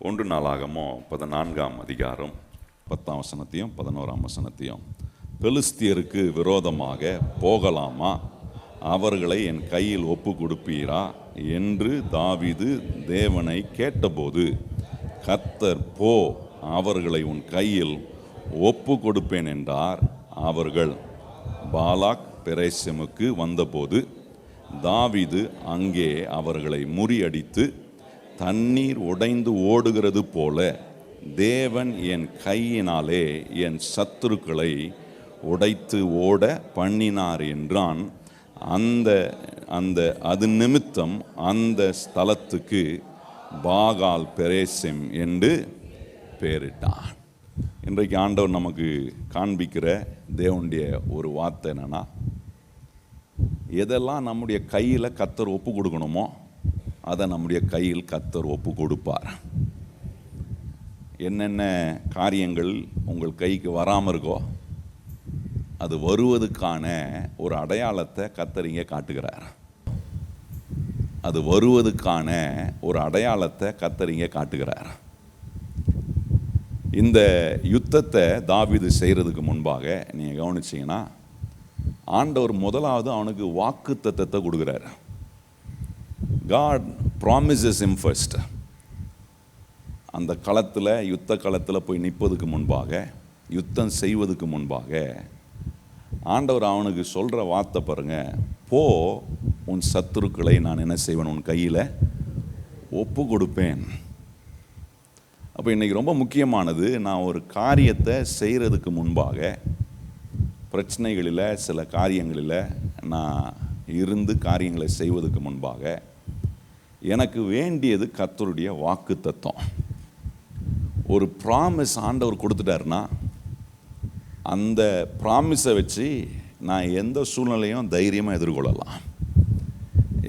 ஒன்று நாளாகமோ 14ஆம் அதிகாரம் 10ஆம் வசனத்தையும் 11ஆம் வசனத்தையும். பெலிஸ்தியருக்கு விரோதமாக போகலாமா, அவர்களை என் கையில் ஒப்பு கொடுப்பீரா என்று தாவீது தேவனை கேட்டபோது, கர்த்தர் போ, அவர்களை உன் கையில் ஒப்பு கொடுப்பேன் என்றார். அவர்கள் பாலாக் பெரேசிமுக்கு வந்தபோது தாவீது அங்கே அவர்களை முறியடித்து, தண்ணீர் உடைந்து ஓடுகிறது போல தேவன் என் கையினாலே என் சத்துருக்களை உடைத்து ஓட பண்ணினார் என்றான். அது நிமித்தம் அந்த ஸ்தலத்துக்கு பாகால் பெரேசிம் என்று பெயரிட்டான். இன்றைக்கு ஆண்டவர் நமக்கு காண்பிக்கிற தேவனுடைய ஒரு வார்த்தை என்னன்னா, எதெல்லாம் நம்முடைய கையில் கர்த்தர் ஒப்பு கொடுக்கணுமோ அதை நம்முடைய கையில் கர்த்தர் ஒப்பு கொடுப்பார். என்னென்ன காரியங்கள் உங்கள் கைக்கு வராமல் இருக்கோ அது வருவதுக்கான ஒரு அடையாளத்தை கர்த்தர் இங்கே காட்டுகிறார். அது வருவதுக்கான ஒரு அடையாளத்தை கர்த்தர் இங்கே காட்டுகிறார். இந்த யுத்தத்தை தாவீது செய்கிறதுக்கு முன்பாக நீங்கள் கவனிச்சிங்கன்னா, ஆண்டவர் முதலாவது அவனுக்கு வாக்குத்தத்தத்தை கொடுக்குறார். God promises him first. அந்த களத்தில், யுத்த களத்தில் போய் நிற்பதுக்கு முன்பாக, யுத்தம் செய்வதுக்கு முன்பாக ஆண்டவர் அவனுக்கு சொல்கிற வார்த்தை பாருங்க, போ, உன் சத்துருக்களை நான் என்ன செய்வேன், உன் கையில் ஒப்பு கொடுப்பேன். அப்போ இன்றைக்கி ரொம்ப முக்கியமானது, நான் ஒரு காரியத்தை செய்கிறதுக்கு முன்பாக, பிரச்சனைகளில் சில காரியங்களில் நான் இருந்து காரியங்களை செய்வதற்கு முன்பாக எனக்கு வேண்டியது கர்த்தருடைய வாக்குத்தத்தம். ஒரு ப்ராமிஸ் ஆண்டவர் கொடுத்துட்டாருன்னா அந்த ப்ராமிஸை வச்சு நான் எந்த சூழ்நிலையும் தைரியமாக எதிர்கொள்ளலாம்.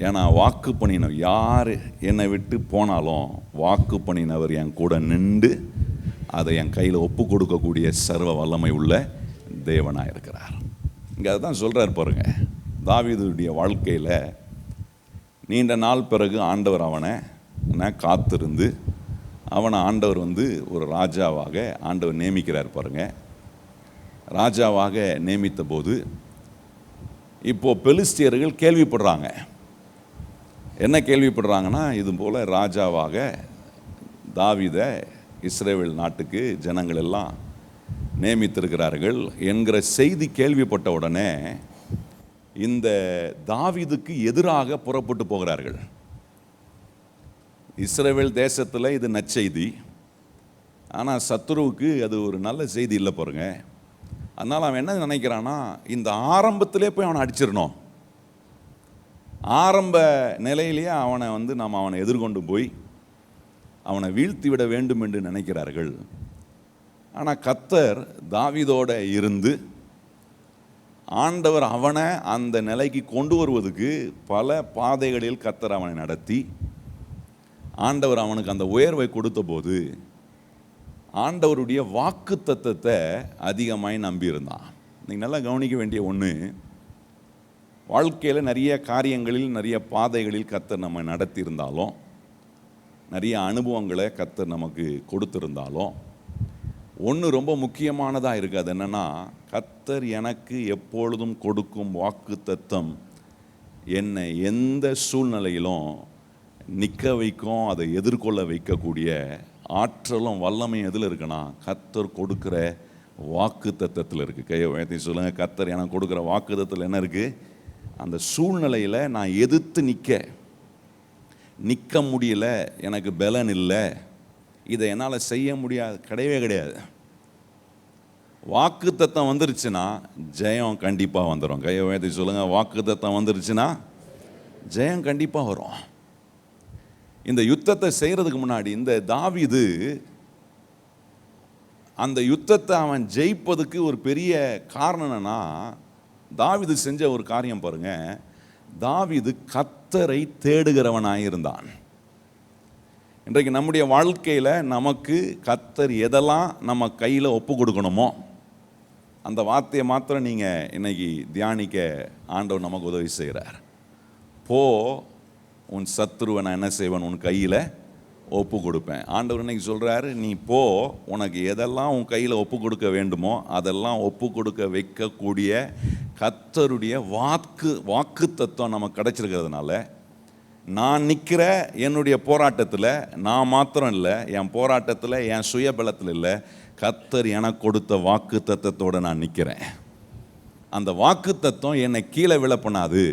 ஏன்னா வாக்கு பண்ணினவர் யார் என்னை விட்டு போனாலும் வாக்கு பண்ணினவர் என் கூட நின்று அதை என் கையில் ஒப்பு கொடுக்கக்கூடிய சர்வ வல்லமை உள்ள தேவனாக இருக்கிறார். இங்கே அதுதான் சொல்கிறார் பாருங்க. தாவீதுடைய வாழ்க்கையில் நீண்ட நாள் பிறகு ஆண்டவர் அவனை காத்திருந்து அவனை ஆண்டவர் ஒரு ராஜாவாக ஆண்டவர் நியமிக்கிறார் பாருங்க. ராஜாவாக நியமித்த போது இப்போது பெலிஸ்தியர்கள் கேள்விப்படுறாங்க. என்ன கேள்விப்படுறாங்கன்னா, இது போல் ராஜாவாக தாவீதை இஸ்ரவேல் நாட்டுக்கு ஜனங்கள் எல்லாம் நியமித்திருக்கிறார்கள் என்கிற செய்தி கேள்விப்பட்ட உடனே இந்த தாவீதுக்கு எதிராக புறப்பட்டு போகிறார்கள். இஸ்ரவேல் தேசத்தில் இது நற்செய்தி, ஆனால் சத்துருவுக்கு அது ஒரு நல்ல செய்தி இல்லை பாருங்க. அதனால் அவன் என்ன நினைக்கிறான்னா, இந்த ஆரம்பத்திலே போய் அவனை அடிச்சிடணும், ஆரம்ப நிலையிலேயே அவனை நாம் அவனை எதிர்கொண்டு போய் அவனை வீழ்த்தி விட வேண்டும் என்று நினைக்கிறார்கள். ஆனால் கர்த்தர் தாவீதோடு இருந்து ஆண்டவர் அவனை அந்த நிலைக்கு கொண்டு வருவதுக்கு பல பாதைகளில் கர்த்தர் அவனை நடத்தி ஆண்டவர் அவனுக்கு அந்த உயர்வை கொடுத்த போது ஆண்டவருடைய வாக்குத்தத்தத்தை அதிகமாய் நம்பியிருந்தான். நீங்கள் நல்லா கவனிக்க வேண்டிய ஒன்று, வாழ்க்கையில் நிறைய காரியங்களில் நிறைய பாதைகளில் கர்த்தர் நம்ம நடத்தியிருந்தாலும், நிறைய அனுபவங்களை கர்த்தர் நமக்கு கொடுத்திருந்தாலும், ஒன்று ரொம்ப முக்கியமானதாக இருக்குது. அது என்னென்னா, கர்த்தர் எனக்கு எப்பொழுதும் கொடுக்கும் வாக்குத்தத்தம் என்னை எந்த சூழ்நிலையிலும் நிற்க வைக்கும், அதை எதிர்கொள்ள வைக்கக்கூடிய ஆற்றலும் வல்லமையும் எதில் இருக்குன்னா, கர்த்தர் கொடுக்குற வாக்குத்தத்தத்தில் இருக்குது. கையை உயர்த்தி சொல்லுங்கள், கர்த்தர் எனக்கு கொடுக்குற வாக்குத்தத்தத்தில் என்ன இருக்குது? அந்த சூழ்நிலையில் நான் எதிர்த்து நிற்க முடியல, எனக்கு பலன் இல்லை, இதை என்னால் செய்ய முடியாது, கிடையவே கிடையாது. வாக்குத்தத்தம் வந்துருச்சுன்னா ஜெயம் கண்டிப்பாக வந்துடும். கையை உயர்த்தி சொல்லுங்கள், வாக்குத்தத்தம் வந்துருச்சுன்னா ஜெயம் கண்டிப்பாக வரும். இந்த யுத்தத்தை செய்கிறதுக்கு முன்னாடி இந்த தாவீது அந்த யுத்தத்தை அவன் ஜெயிப்பதுக்கு ஒரு பெரிய காரணம் என்னன்னா, தாவீது செஞ்ச ஒரு காரியம் பாருங்க. தாவீது கர்த்தரை தேடுகிறவனாயிருந்தான். இன்றைக்கு நம்முடைய வாழ்க்கையில் நமக்கு கர்த்தர் எதெல்லாம் நம்ம கையில் ஒப்பு கொடுக்கணுமோ அந்த வார்த்தையை மாத்திரம் நீங்கள் இன்னைக்கு தியானிக்க ஆண்டவர் நமக்கு உதவி செய்கிறார். போ, உன் சத்துருவை நான் என்ன செய்வேன், உன் கையில் ஒப்பு கொடுப்பேன். ஆண்டவர் இன்னைக்கு சொல்கிறாரு, நீ போ, உனக்கு எதெல்லாம் உன் கையில் ஒப்பு கொடுக்க வேண்டுமோ அதெல்லாம் ஒப்பு கொடுக்க வைக்கக்கூடிய கர்த்தருடைய வாக்கு தத்துவம் நமக்கு கிடைச்சிருக்கிறதுனால, நான் நிற்கிற என்னுடைய போராட்டத்தில் நான் மாத்திரம் இல்லை, என் போராட்டத்தில் என் சுயபலத்தில் இல்லை, கர்த்தர் எனக்கு கொடுத்த வாக்கு தத்துவத்தோடு நான் நிற்கிறேன். அந்த வாக்கு தத்துவம் என்னை கீழே விழ பண்ணாது,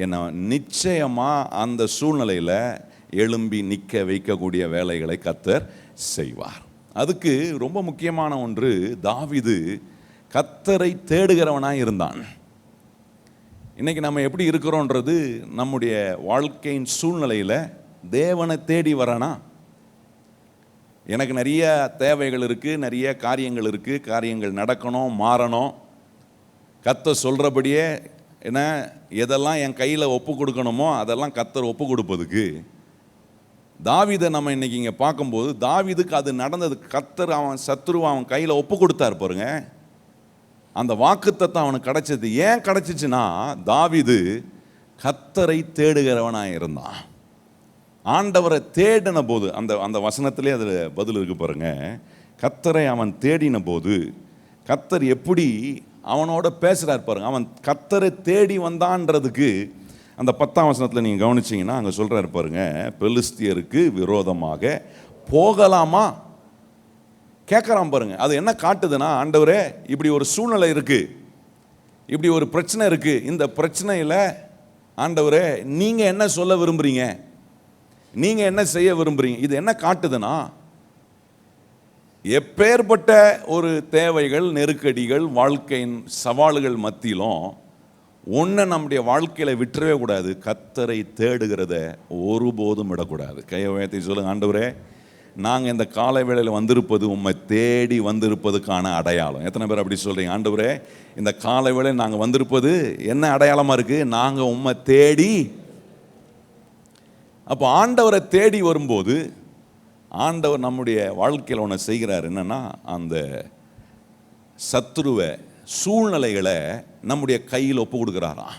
என்னை நிச்சயமாக அந்த சூழ்நிலையில் எழும்பி நிற்க வைக்கக்கூடிய வேலைகளை கர்த்தர் செய்வார். அதுக்கு ரொம்ப முக்கியமான ஒன்று, தாவீது கர்த்தரை தேடுகிறவனாக இருந்தான். இன்றைக்கி நம்ம எப்படி இருக்கிறோன்றது நம்முடைய வாழ்க்கையின் சூழ்நிலையில் தேவனை தேடி வரானா. எனக்கு நிறைய தேவைகள் இருக்குது, நிறைய காரியங்கள் இருக்குது, காரியங்கள் நடக்கணும், மாறணும். கர்த்தர் சொல்கிறபடியே என்ன எதெல்லாம் என் கையில் ஒப்பு கொடுக்கணுமோ அதெல்லாம் கர்த்தர் ஒப்பு கொடுப்பதுக்கு தாவீதை நம்ம இன்றைக்கி இங்கே பார்க்கும்போது, தாவீதுக்கு அது நடந்தது. கர்த்தர் அவன் சத்துருவை அவன் கையில் ஒப்பு கொடுத்தார் பாருங்க. அந்த வாக்குத்தத்தம் அவனுக்கு கிடைச்சது. ஏன் கிடைச்சிச்சுன்னா, தாவீது கர்த்தரை தேடுகிறவனாக இருந்தான். ஆண்டவரை தேடின போது, அந்த வசனத்திலே அதில் பதில் இருக்கு பாருங்க. கர்த்தரை அவன் தேடின போது கர்த்தர் எப்படி அவனோட பேசுகிறார் பாருங்க. அவன் கர்த்தரை தேடி வந்தான்றதுக்கு அந்த 10ஆம் வசனத்தில் நீங்கள் கவனிச்சிங்கன்னா அங்கே சொல்கிறார் பாருங்க, பெலிஸ்தியருக்கு விரோதமாக போகலாமா கேட்குறான் பாருங்க. அது என்ன காட்டுதுன்னா, ஆண்டவரே இப்படி ஒரு சூழ்நிலை இருக்குது, இப்படி ஒரு பிரச்சனை இருக்குது, இந்த பிரச்சனையில் ஆண்டவரே நீங்கள் என்ன சொல்ல விரும்புகிறீங்க, நீங்கள் என்ன செய்ய விரும்புகிறீங்க. இது என்ன காட்டுதுன்னா, எப்பேற்பட்ட ஒரு தேவைகள், நெருக்கடிகள், வாழ்க்கையின் சவால்கள் மத்தியிலும் ஒன்றை நம்முடைய வாழ்க்கையில் விட்டுறவே கூடாது, கர்த்தரை தேடுகிறத ஒருபோதும் விடக்கூடாது. கையை உயர்த்தி சொல்லுங்க, ஆண்டவரே நாங்கள் இந்த காலை வேளையில் வந்திருப்பது உம்மை தேடி வந்திருப்பதுக்கான அடையாளம். எத்தனை பேர் அப்படி சொல்கிறீங்க? ஆண்டவரே இந்த காலை வேளையில் நாங்கள் வந்திருப்பது என்ன அடையாளமாக இருக்குது? நாங்கள் உம்மை தேடி. அப்போ ஆண்டவரை தேடி வரும்போது ஆண்டவர் நம்முடைய வாழ்க்கையில் ஒன்று செய்கிறார். என்னென்னா, அந்த சத்துருவை, சூழ்நிலைகளை நம்முடைய கையில் ஒப்பு கொடுக்குறாராம்.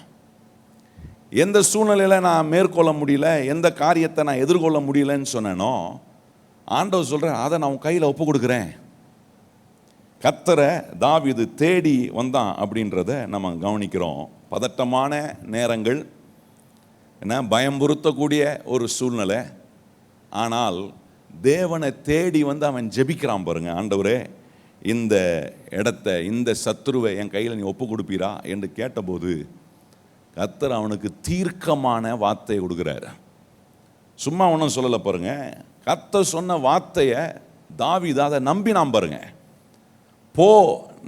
எந்த சூழ்நிலையில் நான் மேற்கொள்ள முடியல, எந்த காரியத்தை நான் எதிர்கொள்ள முடியலன்னு சொன்னேனோ, ஆண்டவர் சொல்கிறேன், அதை நான் உன் கையில் ஒப்பு கொடுக்குறேன். கர்த்தரை தாவீது தேடி வந்தான் அப்படின்றத நம்ம கவனிக்கிறோம். பதட்டமான நேரங்கள், என்ன பயம்புறுத்தக்கூடிய ஒரு சூழ்நிலை, ஆனால் தேவனை தேடி வந்து அவன் ஜெபிக்கிறான் பாருங்க. ஆண்டவரே இந்த இடத்த, இந்த சத்துருவை என் கையில் நீ ஒப்பு கொடுப்பீரா என்று கேட்டபோது கர்த்தர் அவனுக்கு தீர்க்கமான வார்த்தையை கொடுக்குறாரு. சும்மா ஒன்றும் சொல்லலை பாருங்க. கர்த்தர் சொன்ன வார்த்தையை தாவீது அதை நம்பினான் பாருங்க. போ,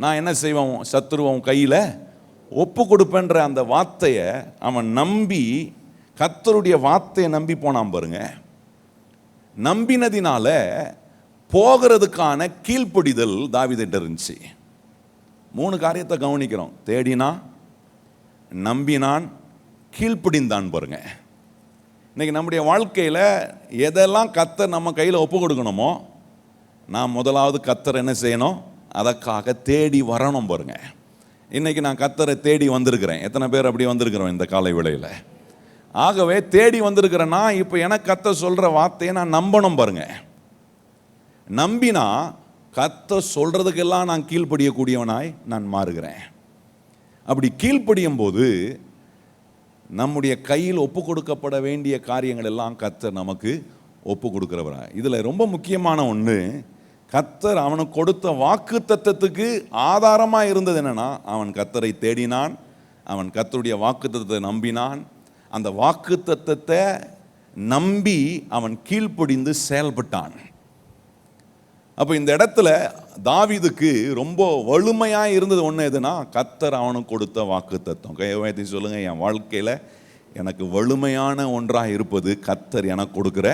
நான் என்ன செய்வேன், சத்துருவன் கையில் ஒப்பு கொடுப்பேன்ற அந்த வார்த்தையை அவன் நம்பி, கர்த்தருடைய வார்த்தையை நம்பி போனான் பாருங்க. நம்பினதினால போகிறதுக்கான கீழ்ப்படிதல் தாவீதுகிட்ட இருந்துச்சு. 3 காரியத்தை கவனிக்கிறோம். தேடினான், நம்பினான், கீழ்ப்படிந்தான் பாருங்க. இன்னைக்கு நம்முடைய வாழ்க்கையில் எதெல்லாம் கர்த்தர் நம்ம கையில் ஒப்பு கொடுக்கணுமோ, நான் முதலாவது கர்த்தர் என்ன செய்யணும், அதற்காக தேடி வரணும் பாருங்க. இன்னைக்கு நான் கர்த்தரை தேடி வந்திருக்கிறேன். எத்தனை பேர் அப்படி வந்திருக்கிறோம் இந்த காலை வேளையில்? ஆகவே தேடி வந்திருக்கிறேன்னா, இப்போ எனக்கு கர்த்தர் சொல்கிற வார்த்தையை நான் நம்பணும் பாருங்க. நம்பினா கர்த்தர் சொல்கிறதுக்கெல்லாம் நான் கீழ்ப்படியக்கூடியவனாய் நான் மாறுகிறேன். அப்படி கீழ்ப்படியும் போது நம்முடைய கையில் ஒப்பு கொடுக்கப்பட வேண்டிய காரியங்கள் எல்லாம் கர்த்தர் நமக்கு ஒப்பு கொடுக்கிறவரா. இதில் ரொம்ப முக்கியமான ஒன்று, கர்த்தர் அவனுக்கு கொடுத்த வாக்கு தத்தத்துக்கு ஆதாரமாக இருந்தது என்னன்னா, அவன் கர்த்தரை தேடினான், அவன் கர்த்தருடைய வாக்கு தத்தத்தை நம்பினான். அந்த வாக்கு தத்தத்தை நம்பி அவன் கீழ்ப்படிந்து செயல்பட்டான். அப்போ இந்த இடத்துல தாவீதுக்கு ரொம்ப வலிமையாக இருந்தது ஒன்று எதுனா, கர்த்தர் அவனுக்கு கொடுத்த வாக்கு தத்தம். கையத்தி சொல்லுங்கள், என் வாழ்க்கையில் எனக்கு வலிமையான ஒன்றாக இருப்பது கர்த்தர் எனக்கு கொடுக்குற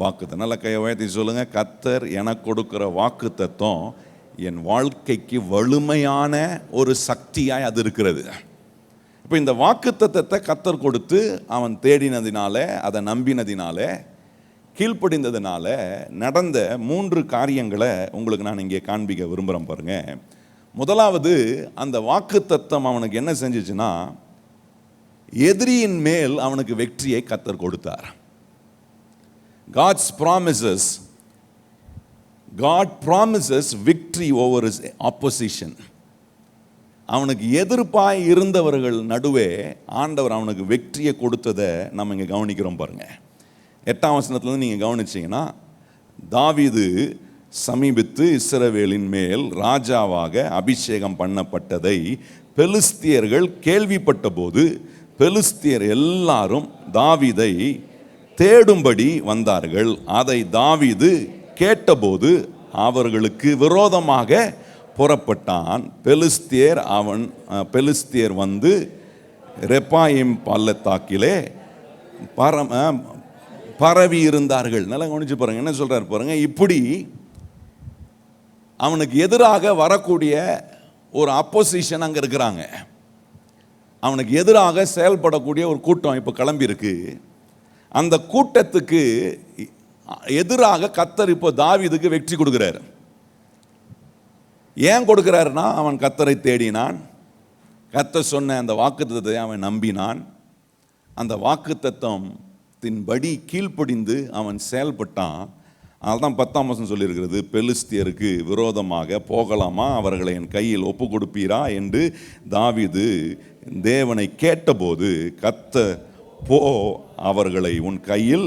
வாக்குத்தம். நல்ல கையத்தி சொல்லுங்கள், கர்த்தர் எனக்கு கொடுக்குற வாக்கு தத்தம் என் வாழ்க்கைக்கு வலிமையான ஒரு சக்தியாய் அது இருக்கிறது. இப்போ இந்த வாக்கு தத்தத்தை கர்த்தர் கொடுத்து அவன் தேடினதினால, அதை நம்பினதினால, கீழ்ப்படிந்ததுனால நடந்த 3 காரியங்களை உங்களுக்கு நான் இங்கே காண்பிக்க விரும்புகிறேன் பாருங்க. முதலாவது, அந்த வாக்கு தத்தம் அவனுக்கு என்ன செஞ்சிச்சுன்னா, எதிரியின் மேல் அவனுக்கு வெற்றியை கர்த்தர் கொடுத்தார். God's promises, God promises victory over his opposition. அவனுக்கு எதிர்ப்பாய் இருந்தவர்கள் நடுவே ஆண்டவர் அவனுக்கு வெற்றியை கொடுத்ததை நம்ம இங்கே கவனிக்கிறோம் பாருங்க. 8ஆம் வசனத்துலேருந்து நீங்கள் கவனிச்சிங்கன்னா, தாவீது சமீபித்து இஸ்ரவேலின் மேல் ராஜாவாக அபிஷேகம் பண்ணப்பட்டதை பெலிஸ்தியர்கள் கேள்விப்பட்ட போது பெலிஸ்தியர் எல்லாரும் தாவீதை தேடும்படி வந்தார்கள். அதை தாவீது கேட்டபோது அவர்களுக்கு விரோதமாக புறப்பட்டான். பெலிஸ்தியர் வந்து ரெப்பாயிம் பள்ளத்தாக்கிலே பரவி இருந்தார்கள். நல்லா கவனிச்சு பாருங்க, என்ன சொல்றாரு பாருங்க. இப்படி அவனுக்கு எதிராக வரக்கூடிய ஒரு அப்போசிஷன் அங்கே இருக்கிறாங்க. அவனுக்கு எதிராக செயல்படக்கூடிய ஒரு கூட்டம் இப்போ கிளம்பி இருக்கு. அந்த கூட்டத்துக்கு எதிராக கர்த்தர் இப்போ தாவீதுக்கு வெற்றி கொடுக்கிறார். ஏன் கொடுக்கிறாருன்னா, அவன் கர்த்தரை தேடினான், கர்த்தர் சொன்ன அந்த வாக்குத்தத்தத்தை அவன் நம்பினான், அந்த வாக்குத்தத்தத்தின்படி கீழ்ப்படிந்து அவன் செயல்பட்டான். அதனால்தான் 10ஆம் வசனம் சொல்லியிருக்கிறது, பெலிஸ்தியருக்கு விரோதமாக போகலாமா, அவர்களை என் கையில் ஒப்பு கொடுப்பீரா என்று தாவீது தேவனை கேட்டபோது, கர்த்தர் போ, அவர்களை உன் கையில்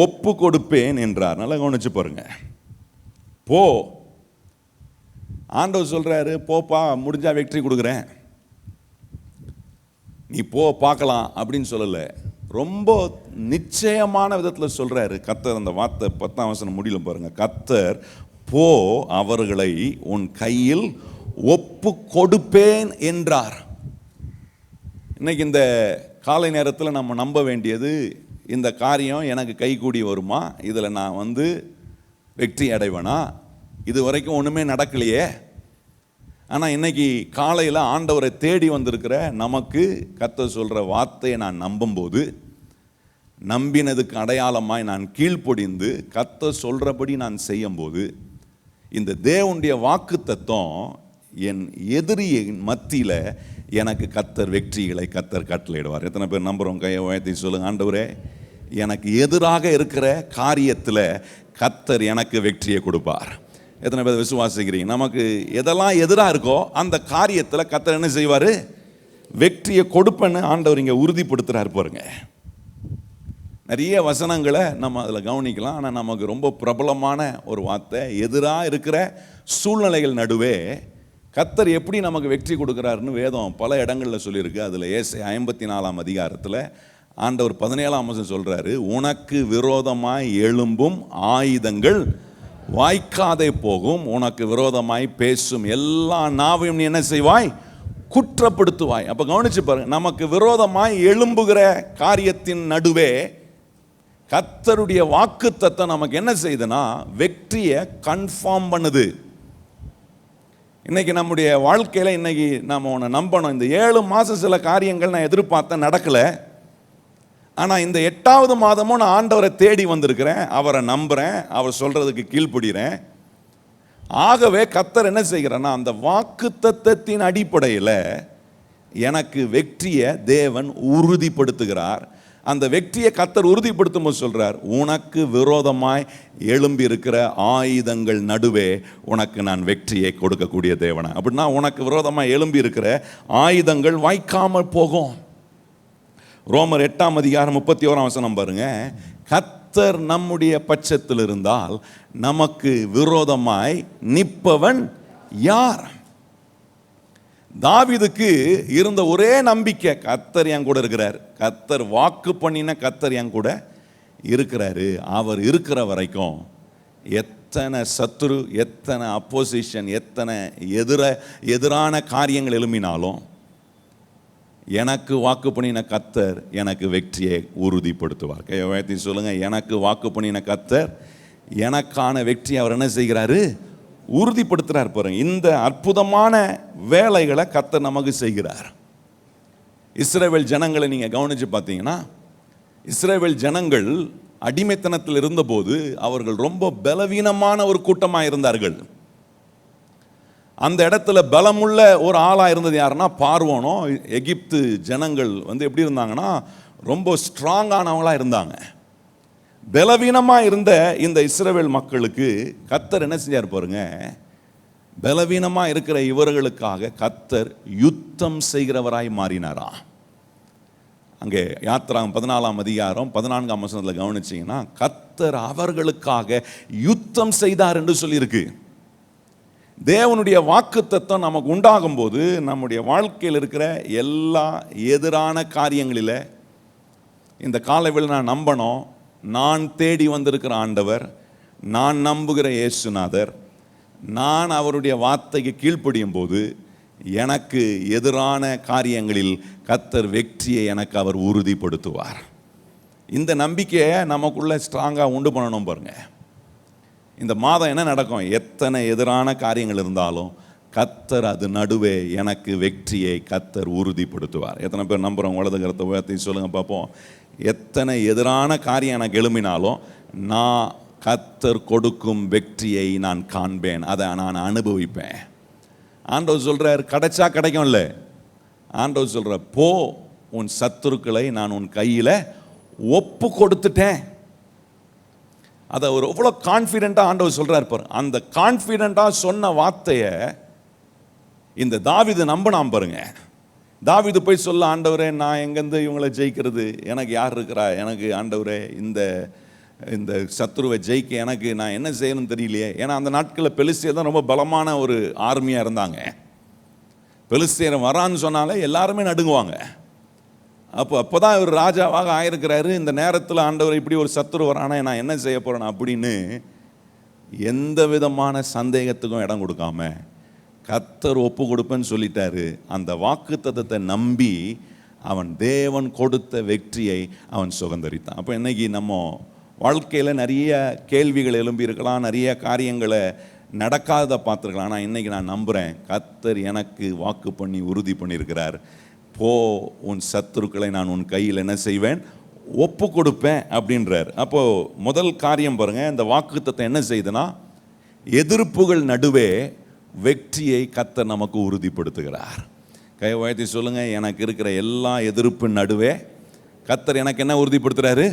ஒப்பு கொடுப்பேன் என்றார். நல்லா கவனிச்சு பாருங்க. போ, ஆண்டவர் சொல்றாரு, போப்பா, முடிஞ்சா வெற்றி கொடுக்குறேன், நீ போ பார்க்கலாம் அப்படின்னு சொல்லலை. ரொம்ப நிச்சயமான விதத்தில் சொல்றாரு கர்த்தர். அந்த வார்த்தை 10ஆம் வசனம் முடியல பாருங்க. கர்த்தர் போ, அவர்களை உன் கையில் ஒப்பு கொடுப்பேன் என்றார். இன்னைக்கு இந்த காலை நேரத்தில் நம்ம நம்ப வேண்டியது, இந்த காரியம் எனக்கு கைகூடி வருமா, இதில் நான் வெற்றி அடைவேனா, இது வரைக்கும் ஒன்றுமே நடக்கலையே. ஆனால் இன்னைக்கு காலையில் ஆண்டவரை தேடி வந்திருக்கிற நமக்கு கர்த்தர் சொல்கிற வார்த்தையை நான் நம்பும்போது, நம்பினதுக்கு அடையாளமாய் நான் கீழ்ப்படிந்து கர்த்தர் சொல்கிறபடி நான் செய்யும்போது, இந்த தேவனுடைய வாக்குத்தத்தம் என் எதிரியின் மத்தியில் எனக்கு கர்த்தர் வெற்றிகளை கர்த்தர் கட்டளையிடுவார். எத்தனை பேர் நம்புகிறோம்? கையை உயர்த்தி சொல்லுங்க. ஆண்டவரே, எனக்கு எதிராக இருக்கிற காரியத்தில் கர்த்தர் எனக்கு வெற்றியை கொடுப்பார். எத்தனை பேர் விசுவாசிக்கிறீங்க? நமக்கு எதெல்லாம் எதிராக இருக்கோ அந்த காரியத்தில் கர்த்தர் என்ன செய்வார்? வெற்றியை கொடுப்பேன்னு ஆண்டவர் இங்கே உறுதிப்படுத்துகிறார் பாருங்க. நிறைய வசனங்களை நம்ம அதில் கவனிக்கலாம். ஆனால் நமக்கு ரொம்ப பிரபலமான ஒரு வார்த்தை, எதிராக இருக்கிற சூழ்நிலைகள் நடுவே கர்த்தர் எப்படி நமக்கு வெற்றி கொடுக்குறாருன்னு வேதம் பல இடங்களில் சொல்லியிருக்கு. அதில் ஏசாயா 54ஆம் அதிகாரத்தில் ஆண்டவர் 17ஆம் வசனம் சொல்கிறாரு, உனக்கு விரோதமாய் எழும்பும் ஆயுதங்கள் வாய்க்காதே போகும், உனக்கு விரோதமாய் பேசும் எல்லா நாவையும் நீ என்ன செய்வாய்? குற்றப்படுத்துவாய். அப்போ கவனிச்சு பாருங்க, நமக்கு விரோதமாய் எழும்புகிற காரியத்தின் நடுவே கர்த்தருடைய வாக்குத்தத்தம் நமக்கு என்ன செய்யுதுன்னா, வெற்றியை கன்ஃபார்ம் பண்ணுது. இன்னைக்கு நம்முடைய வாழ்க்கையில் இன்னைக்கு நம்ம ஒன்று நம்பணும். இந்த 7 மாதம் சில காரியங்கள் நான் எதிர்பார்த்தேன், நடக்கலை. ஆனால் இந்த 8ஆவது மாதமும் நான் ஆண்டவரை தேடி வந்திருக்கிறேன், அவரை நம்புகிறேன், அவர் சொல்கிறதுக்கு கீழ்ப்படுகிறேன். ஆகவே கர்த்தர் என்ன செய்கிறான்னா, அந்த வாக்குத்தத்தத்தின் அடிப்படையில் எனக்கு வெற்றியை தேவன் உறுதிப்படுத்துகிறார். அந்த வெற்றியை கர்த்தர் உறுதிப்படுத்தும் போது சொல்கிறார், உனக்கு விரோதமாய் எழும்பி இருக்கிற ஆயுதங்கள் நடுவே உனக்கு நான் வெற்றியை கொடுக்கக்கூடிய தேவனா. அப்படின்னா உனக்கு விரோதமாய் எழும்பி இருக்கிற ஆயுதங்கள் வாய்க்காமல் போகும். ரோமர் 8ஆம் அதிகாரம் 31ஆம் வசனம் பாருங்க. கர்த்தர் நம்முடைய பட்சத்தில் இருந்தால் நமக்கு விரோதமாய் நிற்பவன் யார்? தாவீதுக்கு இருந்த ஒரே நம்பிக்கை, கர்த்தர் என் கூட இருக்கிறார், கர்த்தர் வாக்கு பண்ணின கர்த்தர் என் கூட இருக்கிறாரு. அவர் இருக்கிற வரைக்கும் எத்தனை சத்துரு, எத்தனை அப்போசிஷன், எத்தனை எதிரான காரியங்கள் எழும்பினாலும் எனக்கு வாக்கு பண்ணின கர்த்தர் எனக்கு வெற்றியை உறுதிப்படுத்துவார். கையை உயர்த்தி சொல்லுங்க, எனக்கு வாக்கு பண்ணின கர்த்தர் எனக்கான வெற்றி அவர் என்ன செய்கிறாரு? உறுதிப்படுத்துகிறார் பாருங்க. இந்த அற்புதமான வேலைகளை கர்த்தர் நமக்கு செய்கிறார். இஸ்ரவேல் ஜனங்களை நீங்கள் கவனித்து பார்த்தீங்கன்னா, இஸ்ரவேல் ஜனங்கள் அடிமைத்தனத்தில் இருந்தபோது அவர்கள் ரொம்ப பலவீனமான ஒரு கூட்டமாக இருந்தார்கள். அந்த இடத்துல பலமுள்ள ஒரு ஆளாக இருந்தது யாருன்னா பார்வோனோ. எகிப்து ஜனங்கள் எப்படி இருந்தாங்கன்னா, ரொம்ப ஸ்ட்ராங்கானவங்களாக இருந்தாங்க. பலவீனமா இருந்த இந்த இஸ்ரவேல் மக்களுக்கு கர்த்தர் என்ன செஞ்சார் பாருங்க, பலவீனமா இருக்கிற இவர்களுக்காக கர்த்தர் யுத்தம் செய்கிறவராய் மாறினாரா. அங்கே யாத்திராகம் 14ஆம் அதிகாரம் 14ஆம் வசனத்தில் கவனிச்சீங்கன்னா கர்த்தர் அவர்களுக்காக யுத்தம் செய்தார் என்று சொல்லியிருக்கு. தேவனுடைய வாக்குத்தத்தம் நமக்கு உண்டாகும் போது நம்முடைய வாழ்க்கையில் இருக்கிற எல்லா எதிரான காரியங்களில் இந்த காலையில் நான் நம்பணும், நான் தேடி வந்திருக்கிற ஆண்டவர், நான் நம்புகிற இயேசுநாதர், நான் அவருடைய வார்த்தைக்கு கீழ்ப்படியும் போது எனக்கு எதிரான காரியங்களில் கர்த்தர் வெற்றியை எனக்கு அவர் உறுதிப்படுத்துவார். இந்த நம்பிக்கையை நமக்குள்ள ஸ்ட்ராங்காக உண்டு பண்ணணும் பாருங்க. இந்த மாதம் என்ன நடக்கும், எத்தனை எதிரான காரியங்கள் இருந்தாலும் கர்த்தர் அது நடுவே எனக்கு வெற்றியை கர்த்தர் உறுதிப்படுத்துவார். எத்தனை பேர் நம்புகிறோம்? வலது கருத்தை உயர்த்தி சொல்லுங்க பார்ப்போம். எத்தனை எதிரான காரியம் எனக்கு எழும்பினாலும் நான் கர்த்தர் கொடுக்கும் வெற்றியை நான் காண்பேன், அதை நான் அனுபவிப்பேன். ஆண்டவர் சொல்கிறார், கிடைச்சா கிடைக்கும்ல. ஆண்டவர் சொல்கிற, போ, உன் சத்துருக்களை நான் உன் கையில் ஒப்பு கொடுத்துட்டேன். அதை ஒரு எவ்வளோ கான்ஃபிடென்ட்டாக ஆண்டவர் சொல்கிறார் பாரு. அந்த கான்ஃபிடென்ட்டாக சொன்ன வார்த்தையை இந்த தாவீது நம்பினான் பாருங்க. தாவீது போய் சொல்ல, ஆண்டவரே நான் எங்கேருந்து இவங்களை ஜெயிக்கிறது, எனக்கு யார் இருக்கிறா, எனக்கு ஆண்டவரே இந்த சத்துருவை ஜெயிக்க எனக்கு நான் என்ன செய்யணும்னு தெரியலையே. ஏன்னா அந்த நாட்களில் பெலிஸ்தியர் தான் ரொம்ப பலமான ஒரு ஆர்மியாக இருந்தாங்க. பெலிஸ்தியர் வரான்னு சொன்னாலே எல்லாருமே நடுங்குவாங்க. அப்போ தான் இவர் ராஜாவாக ஆயிருக்கிறாரு. இந்த நேரத்தில் ஆண்டவர் இப்படி ஒரு சத்துரு வரானே, நான் என்ன செய்ய போகிறேன் அப்படின்னு எந்த விதமான சந்தேகத்துக்கும் இடம் கொடுக்காம கர்த்தர் ஒப்பு கொடுப்பேன்னு சொல்லிட்டாரு. அந்த வாக்குத்தத்தத்தை நம்பி அவன் தேவன் கொடுத்த வெற்றியை அவன் சுதந்தரித்தான். அப்போ இன்னைக்கு நம்ம வாழ்க்கையில் நிறைய கேள்விகள் எழும்பி இருக்கலாம், நிறைய காரியங்களை நடக்காத பார்த்துருக்கலாம். ஆனால் இன்றைக்கி நான் நம்புகிறேன், கர்த்தர் எனக்கு வாக்கு பண்ணி உறுதி பண்ணியிருக்கிறார். போ, உன் சத்துருக்களை நான் உன் கையில் என்ன செய்வேன், ஒப்பு கொடுப்பேன் அப்படின்றார். அப்போது முதல் காரியம் பாருங்கள், இந்த வாக்குத்தத்தம் என்ன செய்யுதுன்னா எதிர்ப்புகள் நடுவே வெற்றியை கர்த்தர் நமக்கு உறுதிப்படுத்துகிறார். கை உயர்த்தி சொல்லுங்கள், எனக்கு இருக்கிற எல்லா எதிர்ப்பின் நடுவே கர்த்தர் எனக்கு என்ன உறுதிப்படுத்துகிறாரு,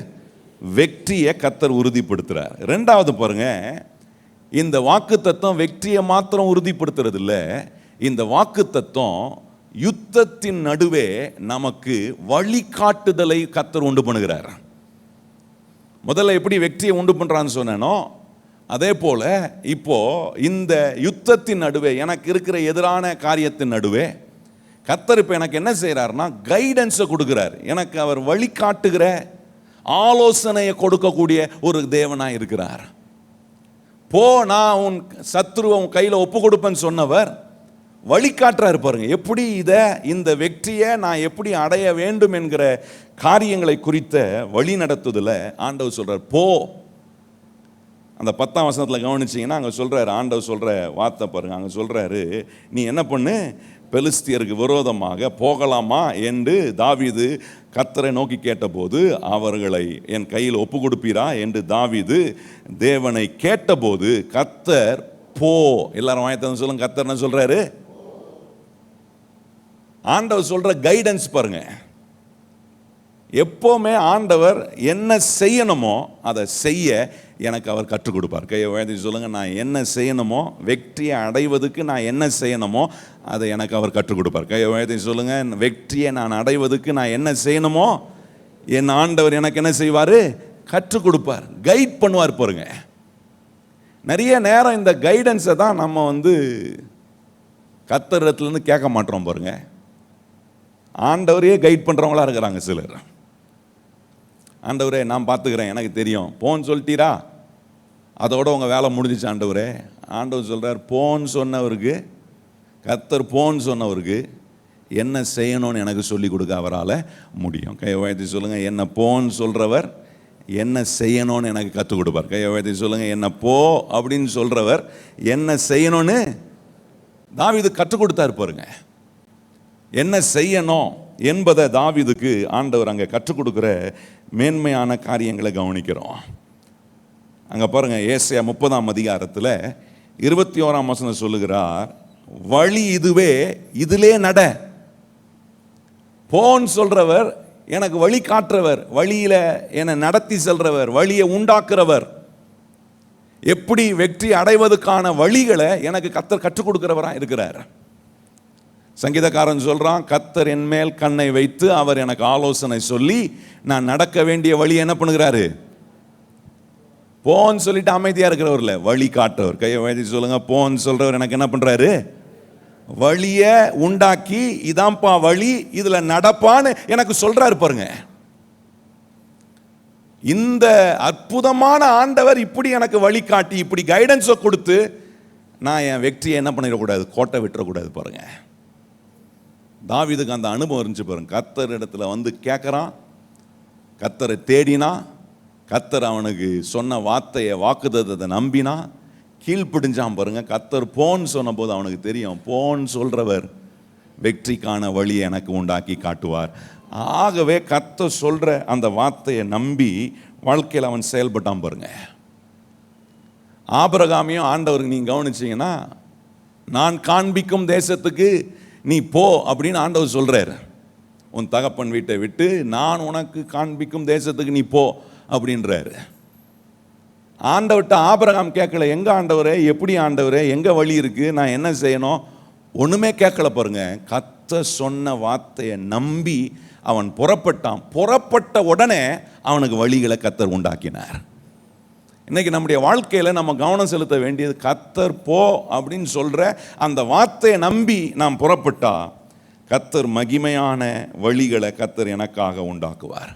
வெற்றியை கர்த்தர் உறுதிப்படுத்துகிறார். ரெண்டாவது பாருங்க, இந்த வாக்குத்தத்தம் வெற்றியை மாத்திரம் உறுதிப்படுத்துறது இல்லை, இந்த வாக்குத்தத்தம் யுத்தத்தின் நடுவே நமக்கு வழிகாட்டுதலை கர்த்தர் உண்டு பண்ணுகிறார். முதல்ல எப்படி வெற்றியை உண்டு பண்றான்னு சொன்னேனோ அதே போல இப்போ இந்த யுத்தத்தின் நடுவே, எனக்கு இருக்கிற எதிரான காரியத்தின் நடுவே கர்த்தர் இப்போ எனக்கு என்ன செய்யறாருன்னா கைடன்ஸை கொடுக்கிறார். எனக்கு அவர் வழிகாட்டுகிற ஆலோசனையை கொடுக்கக்கூடிய ஒரு தேவனாக இருக்கிறார். போ, நான் உன் சத்துருவை உன் கையில் ஒப்பு கொடுப்பேன்னு சொன்னவர் வழிகாட்டுறாரு பாருங்க. எப்படி இந்த வெற்றியை நான் எப்படி அடைய வேண்டும் என்கிற காரியங்களை குறித்த வழி நடத்துதல ஆண்டவர் சொல்றார், போ. அந்த 10ஆம் வசனத்தில் கவனிச்சிங்கன்னா அங்கே சொல்றாரு, ஆண்டவர் சொல்ற வார்த்தை பாருங்க. அங்கே சொல்றாரு, நீ என்ன பண்ணு, பெலிஸ்தியருக்கு விரோதமாக போகலாமா என்று தாவீது கர்த்தரை நோக்கி கேட்டபோது, அவர்களை என் கையில் ஒப்பு கொடுப்பீரா என்று தாவீது தேவனை கேட்டபோது கர்த்தர் போ. எல்லாரும் வாயத்தை சொல்லுங்க, கர்த்தர் என்ன சொல்றாரு, ஆண்டவர் சொல்ற கைடன்ஸ் பாருங்க. எப்போவுமே ஆண்டவர் என்ன செய்யணுமோ அதை செய்ய எனக்கு அவர் கற்றுக் கொடுப்பார். கையை உயர்த்தி சொல்லுங்க, நான் என்ன செய்யணுமோ, வெற்றியை அடைவதற்கு நான் என்ன செய்யணுமோ அதை எனக்கு அவர் கற்றுக் கொடுப்பார். கையை உயர்த்தி சொல்லுங்க, வெற்றியை நான் அடைவதற்கு நான் என்ன செய்யணுமோ என் ஆண்டவர் எனக்கு என்ன செய்வார், கற்றுக் கொடுப்பார், கைட் பண்ணுவார் பாருங்க. நிறைய நேரம் இந்த கைடன்ஸை தான் நம்ம கர்த்தரிடத்துலேருந்து கேட்க மாட்டோம் பாருங்க. ஆண்டவரையே கைட் பண்ணுறவங்களா இருக்கிறாங்க சிலர். ஆண்டவரே நான் பார்த்துக்கிறேன், எனக்கு தெரியும், போன்னு சொல்லிட்டீரா, அதோட உங்கள் வேலை முடிஞ்சிச்சு ஆண்டவரே. ஆண்டவர் சொல்கிறார், போன்னு சொன்னவருக்கு, கர்த்தர் போன்னு சொன்னவருக்கு என்ன செய்யணும்னு எனக்கு சொல்லி கொடுக்க அவரால் முடியும். கையை உயர்த்தி சொல்லுங்கள், என்ன போன்னு சொல்கிறவர் என்ன செய்யணும்னு எனக்கு கற்றுக் கொடுப்பார். கையை உயர்த்தி சொல்லுங்கள், என்ன போ அப்படின்னு சொல்கிறவர் என்ன செய்யணும்னு தாவீது கற்றுக் கொடுத்தாரு பாருங்க. என்ன செய்யணும் என்பதை தாவீதுக்கு ஆண்டவர் அங்கே கற்றுக் கொடுக்குற மேன்மையான காரியங்களை கவனிக்கிறோம். அங்கே பாருங்க, ஏசாயா 30ஆம் அதிகாரத்தில் 21ஆம் வசனம் சொல்லுகிறார், வழி இதுவே, இதிலே நட. போன்னு சொல்றவர் எனக்கு வழி காட்டுறவர், வழியில என்னை நடத்தி செல்றவர், வழியை உண்டாக்குறவர், எப்படி வெற்றி அடைவதற்கான வழிகளை எனக்கு கர்த்தர் கற்றுக் கொடுக்கிறவரா இருக்கிறார். சங்கீதக்காரன் சொல்றான், கர்த்தர் என் மேல் கண்ணை வைத்து அவர் எனக்கு ஆலோசனை சொல்லி நான் நடக்க வேண்டிய வழி என்ன பண்ணுகிறாரு, போன்னு சொல்லிட்டு அமைதியா இருக்கிறவர்ல வழி காட்டுறவர். கையை வைத்து சொல்லுங்க, போன்னு சொல்றவர் எனக்கு என்ன பண்றாரு, வழிய உண்டாக்கி இதான்ப்பா வழி, இதுல நடப்பான்னு எனக்கு சொல்றாரு பாருங்க. இந்த அற்புதமான ஆண்டவர் இப்படி எனக்கு வழிகாட்டி இப்படி கைடன்ஸை கொடுத்து நான் என் வெற்றியை என்ன பண்ணிடக்கூடாது, கோட்டை விட்டுறக்கூடாது பாருங்க. தாவீதுக்கு அந்த அனுபவம் இருந்துச்சு பாருங்க. கர்த்தர் இடத்துல வந்து கேட்குறான், கர்த்தரை தேடினா, கர்த்தர் அவனுக்கு சொன்ன வார்த்தையை வாக்குத்தத்தத்தை நம்பினா, கீழ்ப்பிடிஞ்சான் பாருங்க. கர்த்தர் போன்னு சொன்ன போது அவனுக்கு தெரியும், போன்னு சொல்றவர் வெற்றிக்கான வழியை எனக்கு உண்டாக்கி காட்டுவார். ஆகவே கர்த்தர் சொல்ற அந்த வார்த்தையை நம்பி வாழ்க்கையில் அவன் செயல்பட்டான் பாருங்க. ஆபிரகாமையும் ஆண்டவருக்கு நீங்க கவனிச்சீங்கன்னா, நான் காண்பிக்கும் தேசத்துக்கு நீ போ அப்படின்னு ஆண்டவர் சொல்றாரு. உன் தகப்பன் வீட்டை விட்டு நான் உனக்கு காண்பிக்கும் தேசத்துக்கு நீ போ அப்படின்றாரு. ஆண்டவர்கிட்ட ஆபிரகாம் கேட்கல, எங்க ஆண்டவரே, எப்படி ஆண்டவரே, எங்க வழி இருக்கு, நான் என்ன செய்யணும், ஒண்ணுமே கேட்கல பாருங்க. கர்த்தர் சொன்ன வார்த்தையை நம்பி அவன் புறப்பட்டான். புறப்பட்ட உடனே அவனுக்கு வழிகளை கர்த்தர் உண்டாக்கினார். இன்னைக்கு நம்முடைய வாழ்க்கையில் நம்ம கவனம் செலுத்த வேண்டியது, கர்த்தர் போ அப்படின்னு சொல்ற அந்த வார்த்தையை நம்பி நாம் புறப்பட்டா கர்த்தர் மகிமையான வழிகளை கர்த்தர் எனக்காக உண்டாக்குவார்.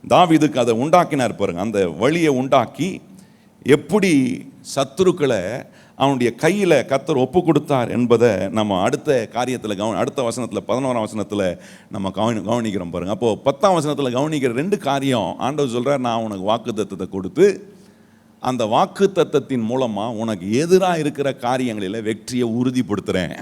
தாவீதுக்கு அதை உண்டாக்கினார் பாருங்க. அந்த வழியை உண்டாக்கி எப்படி சத்துருக்களை அவனுடைய கையில் கர்த்தர் ஒப்பு கொடுத்தார் என்பதை நம்ம அடுத்த காரியத்தில் அடுத்த வசனத்தில் 11ஆம் வசனத்தில் நம்ம கவனிக்கிறோம் பாருங்க. அப்போது 10ஆம் வசனத்தில் கவனிக்கிற 2 காரியம் ஆண்டவர் சொல்கிறார், நான் உனக்கு வாக்குத்தத்தத்தை கொடுத்து அந்த வாக்குத்தத்தத்தின் மூலமாக உனக்கு எதிராக இருக்கிற காரியங்களில் வெற்றியை உறுதிப்படுத்துகிறேன்.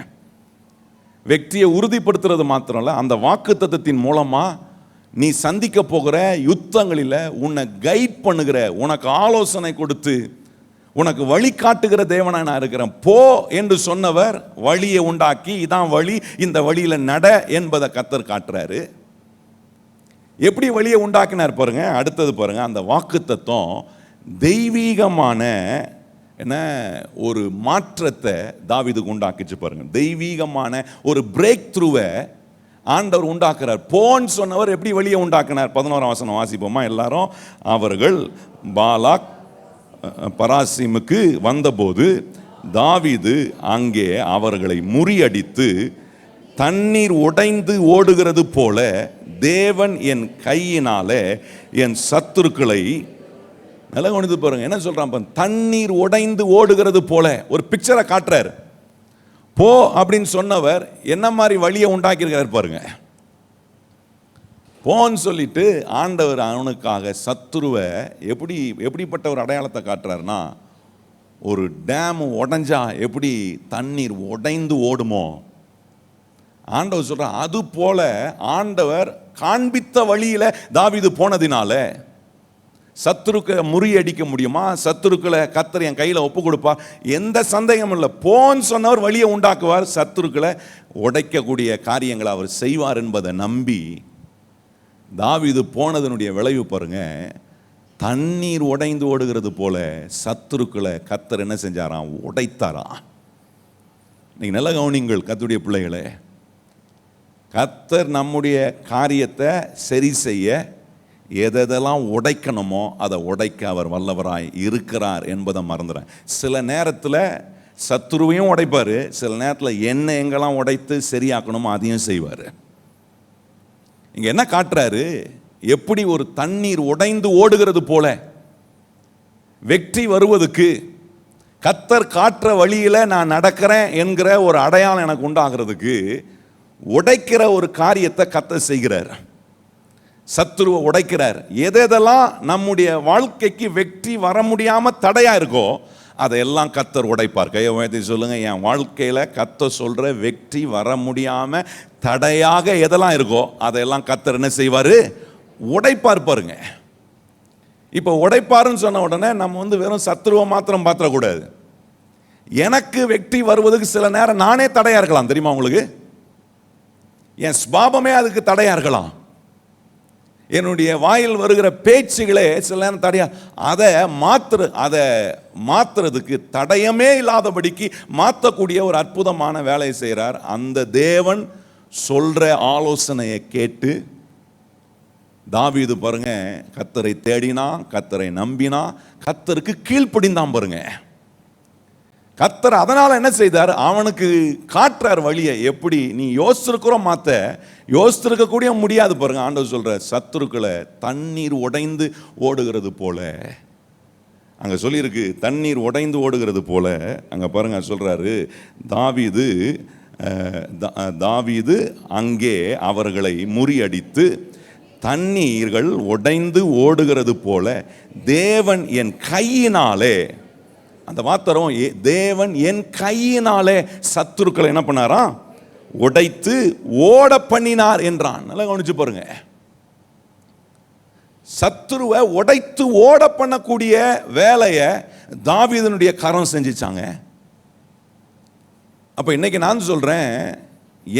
வெற்றியை உறுதிப்படுத்துறது மாத்திரம் இல்லை, அந்த வாக்குத்தத்தத்தின் மூலமாக நீ சந்திக்க போகிற யுத்தங்களில் உன்னை கைட் பண்ணுகிற, உனக்கு ஆலோசனை கொடுத்து உனக்கு வழி காட்டுகிற தேவனாக நான் இருக்கிறேன். போ என்று சொன்னவர் வழியை உண்டாக்கி இதான் வழி, இந்த வழியில் நட என்பதை கர்த்தர் காட்டுறாரு. எப்படி வழியை உண்டாக்கினார் பாருங்க. அடுத்தது பாருங்க, அந்த வாக்குத்தத்தம் தெய்வீகமான என்ன ஒரு மாற்றத்தை தாவீதுக்கு உண்டாக்கிச்சு பாருங்க. தெய்வீகமான ஒரு பிரேக் த்ரூவை ஆண்டவர் உண்டாக்குறார். போன்னு சொன்னவர் எப்படி வழியை உண்டாக்கினார்? 11ஆம் வசனம் வாசிப்போமா எல்லாரும். அவர்கள் பாலாக் பராசிமுக்கு வந்தபோது தாவீது அங்கே அவர்களை முறியடித்து, தண்ணீர் உடைந்து ஓடுகிறது போல தேவன் என் கையினாலே என் சத்துருக்களை, நல்லா கவனித்து பாருங்க என்ன சொல்றான், தண்ணீர் உடைந்து ஓடுகிறது போல ஒரு பிக்சரை காட்டுறாரு. போ அப்படின்னு சொன்னவர் என்ன மாதிரி வழியை உண்டாக்கியிருக்கிறார் பாருங்க. போன்னு சொல்லிட்டு ஆண்டவர் அவனுக்காக சத்துருவை எப்படிப்பட்ட ஒரு அடையாளத்தை காட்டுறாருன்னா, ஒரு டேம் உடைஞ்சா எப்படி தண்ணீர் உடைந்து ஓடுமோ, ஆண்டவர் சொல்ற அது போல ஆண்டவர் காண்பித்த வழியில தாவீது போனதினால சத்துருக்களை முறியடிக்க முடியுமா? சத்துருக்களை கர்த்தர் என் கையில் ஒப்பு கொடுப்பா, எந்த சந்தேகம் இல்லை. போன்னு சொன்னவர் வழியை உண்டாக்குவார், சத்துருக்களை உடைக்கக்கூடிய காரியங்களை அவர் செய்வார் என்பதை நம்பி தாவீது போனதனுடைய விளைவு பாருங்க. தண்ணீர் உடைந்து ஓடுகிறது போல சத்துருக்களை கர்த்தர் என்ன செஞ்சாராம், உடைத்தாராம். இன்னைக்கு நல்ல கவனிங்கள் கர்த்தருடைய பிள்ளைகளே, கர்த்தர் நம்முடைய காரியத்தை சரி செய்ய எதெல்லாம் உடைக்கணுமோ அதை உடைக்க அவர் வல்லவராய் இருக்கிறார் என்பதை மறந்துடுறேன். சில நேரத்தில் சத்துருவையும் உடைப்பார், சில நேரத்தில் என்ன எங்கெல்லாம் உடைத்து சரியாக்கணுமோ அதையும் செய்வார். இங்கே என்ன காட்டுறாரு, எப்படி ஒரு தண்ணீர் உடைந்து ஓடுகிறது போல வெற்றி வருவதுக்கு கர்த்தர் காட்டுற வழியில் நான் நடக்கிறேன் என்கிற ஒரு அடையாளம் எனக்கு உண்டாகிறதுக்கு உடைக்கிற ஒரு காரியத்தை கர்த்தர் செய்கிறார். சத்துருவை உடைக்கிறார். எதெல்லாம் நம்முடைய வாழ்க்கைக்கு வெற்றி வர முடியாம தடையா இருக்கோ அதையெல்லாம் கர்த்தர் உடைப்பார். கையை உயர்த்தி சொல்லுங்க, என் வாழ்க்கையில கர்த்தர் சொல்ற வெற்றி வர முடியாம தடையாக எதெல்லாம் இருக்கோ அதையெல்லாம் கர்த்தர் என்ன செய்வாரு, உடைப்பார் பாருங்க. இப்போ உடைப்பாருன்னு சொன்ன உடனே நம்ம வெறும் சத்துருவை மாத்திரம் பார்த்துடக்கூடாது. எனக்கு வெற்றி வருவதுக்கு சில நேரம் நானே தடையா இருக்கலாம், தெரியுமா உங்களுக்கு? என் ஸ்பாபமே அதுக்கு தடையா இருக்கலாம். என்னுடைய வாயில் வருகிற பேச்சுகளே சில நேரம் தடையா, அதை மாத்துறதுக்கு தடயமே இல்லாதபடிக்கு மாற்றக்கூடிய ஒரு அற்புதமான வேலையை செய்கிறார். அந்த தேவன் சொல்ற ஆலோசனையை கேட்டு தாவீது பாருங்க, கர்த்தரை தேடினா, கர்த்தரை நம்பினா, கர்த்தருக்கு கீழ்ப்படிந்தான் பாருங்க. கர்த்தர் அதனால என்ன செய்தார், அவனுக்கு காட்டுறார் வழியை. எப்படி நீ யோசிச்சிருக்க கூடிய முடியாது பாருங்க. ஆண்டவர் சொல்ற, சத்துருக்களை தண்ணீர் உடைந்து ஓடுகிறது போல. அங்க சொல்லியிருக்கு தண்ணீர் உடைந்து ஓடுகிறது போல. அங்க பாருங்க சொல்றாரு, தாவீது அங்கே அவர்களை முறியடித்து தண்ணீர்கள் உடைந்து ஓடுகிறது போல தேவன் என் கையினாலே, அந்த வார்த்தை தேவன் என் கையினாலே சத்துருக்களை என்ன பண்ணாரா, உடைத்து ஓட பண்ணினார் என்றான். நல்லா கவனிச்சு பாருங்க, சத்துருவை உடைத்து ஓட பண்ணக்கூடிய வேலையை தாவீதனுடைய கரம் செஞ்சிச்சாங்க. அப்ப இன்னைக்கு நான் சொல்றேன்,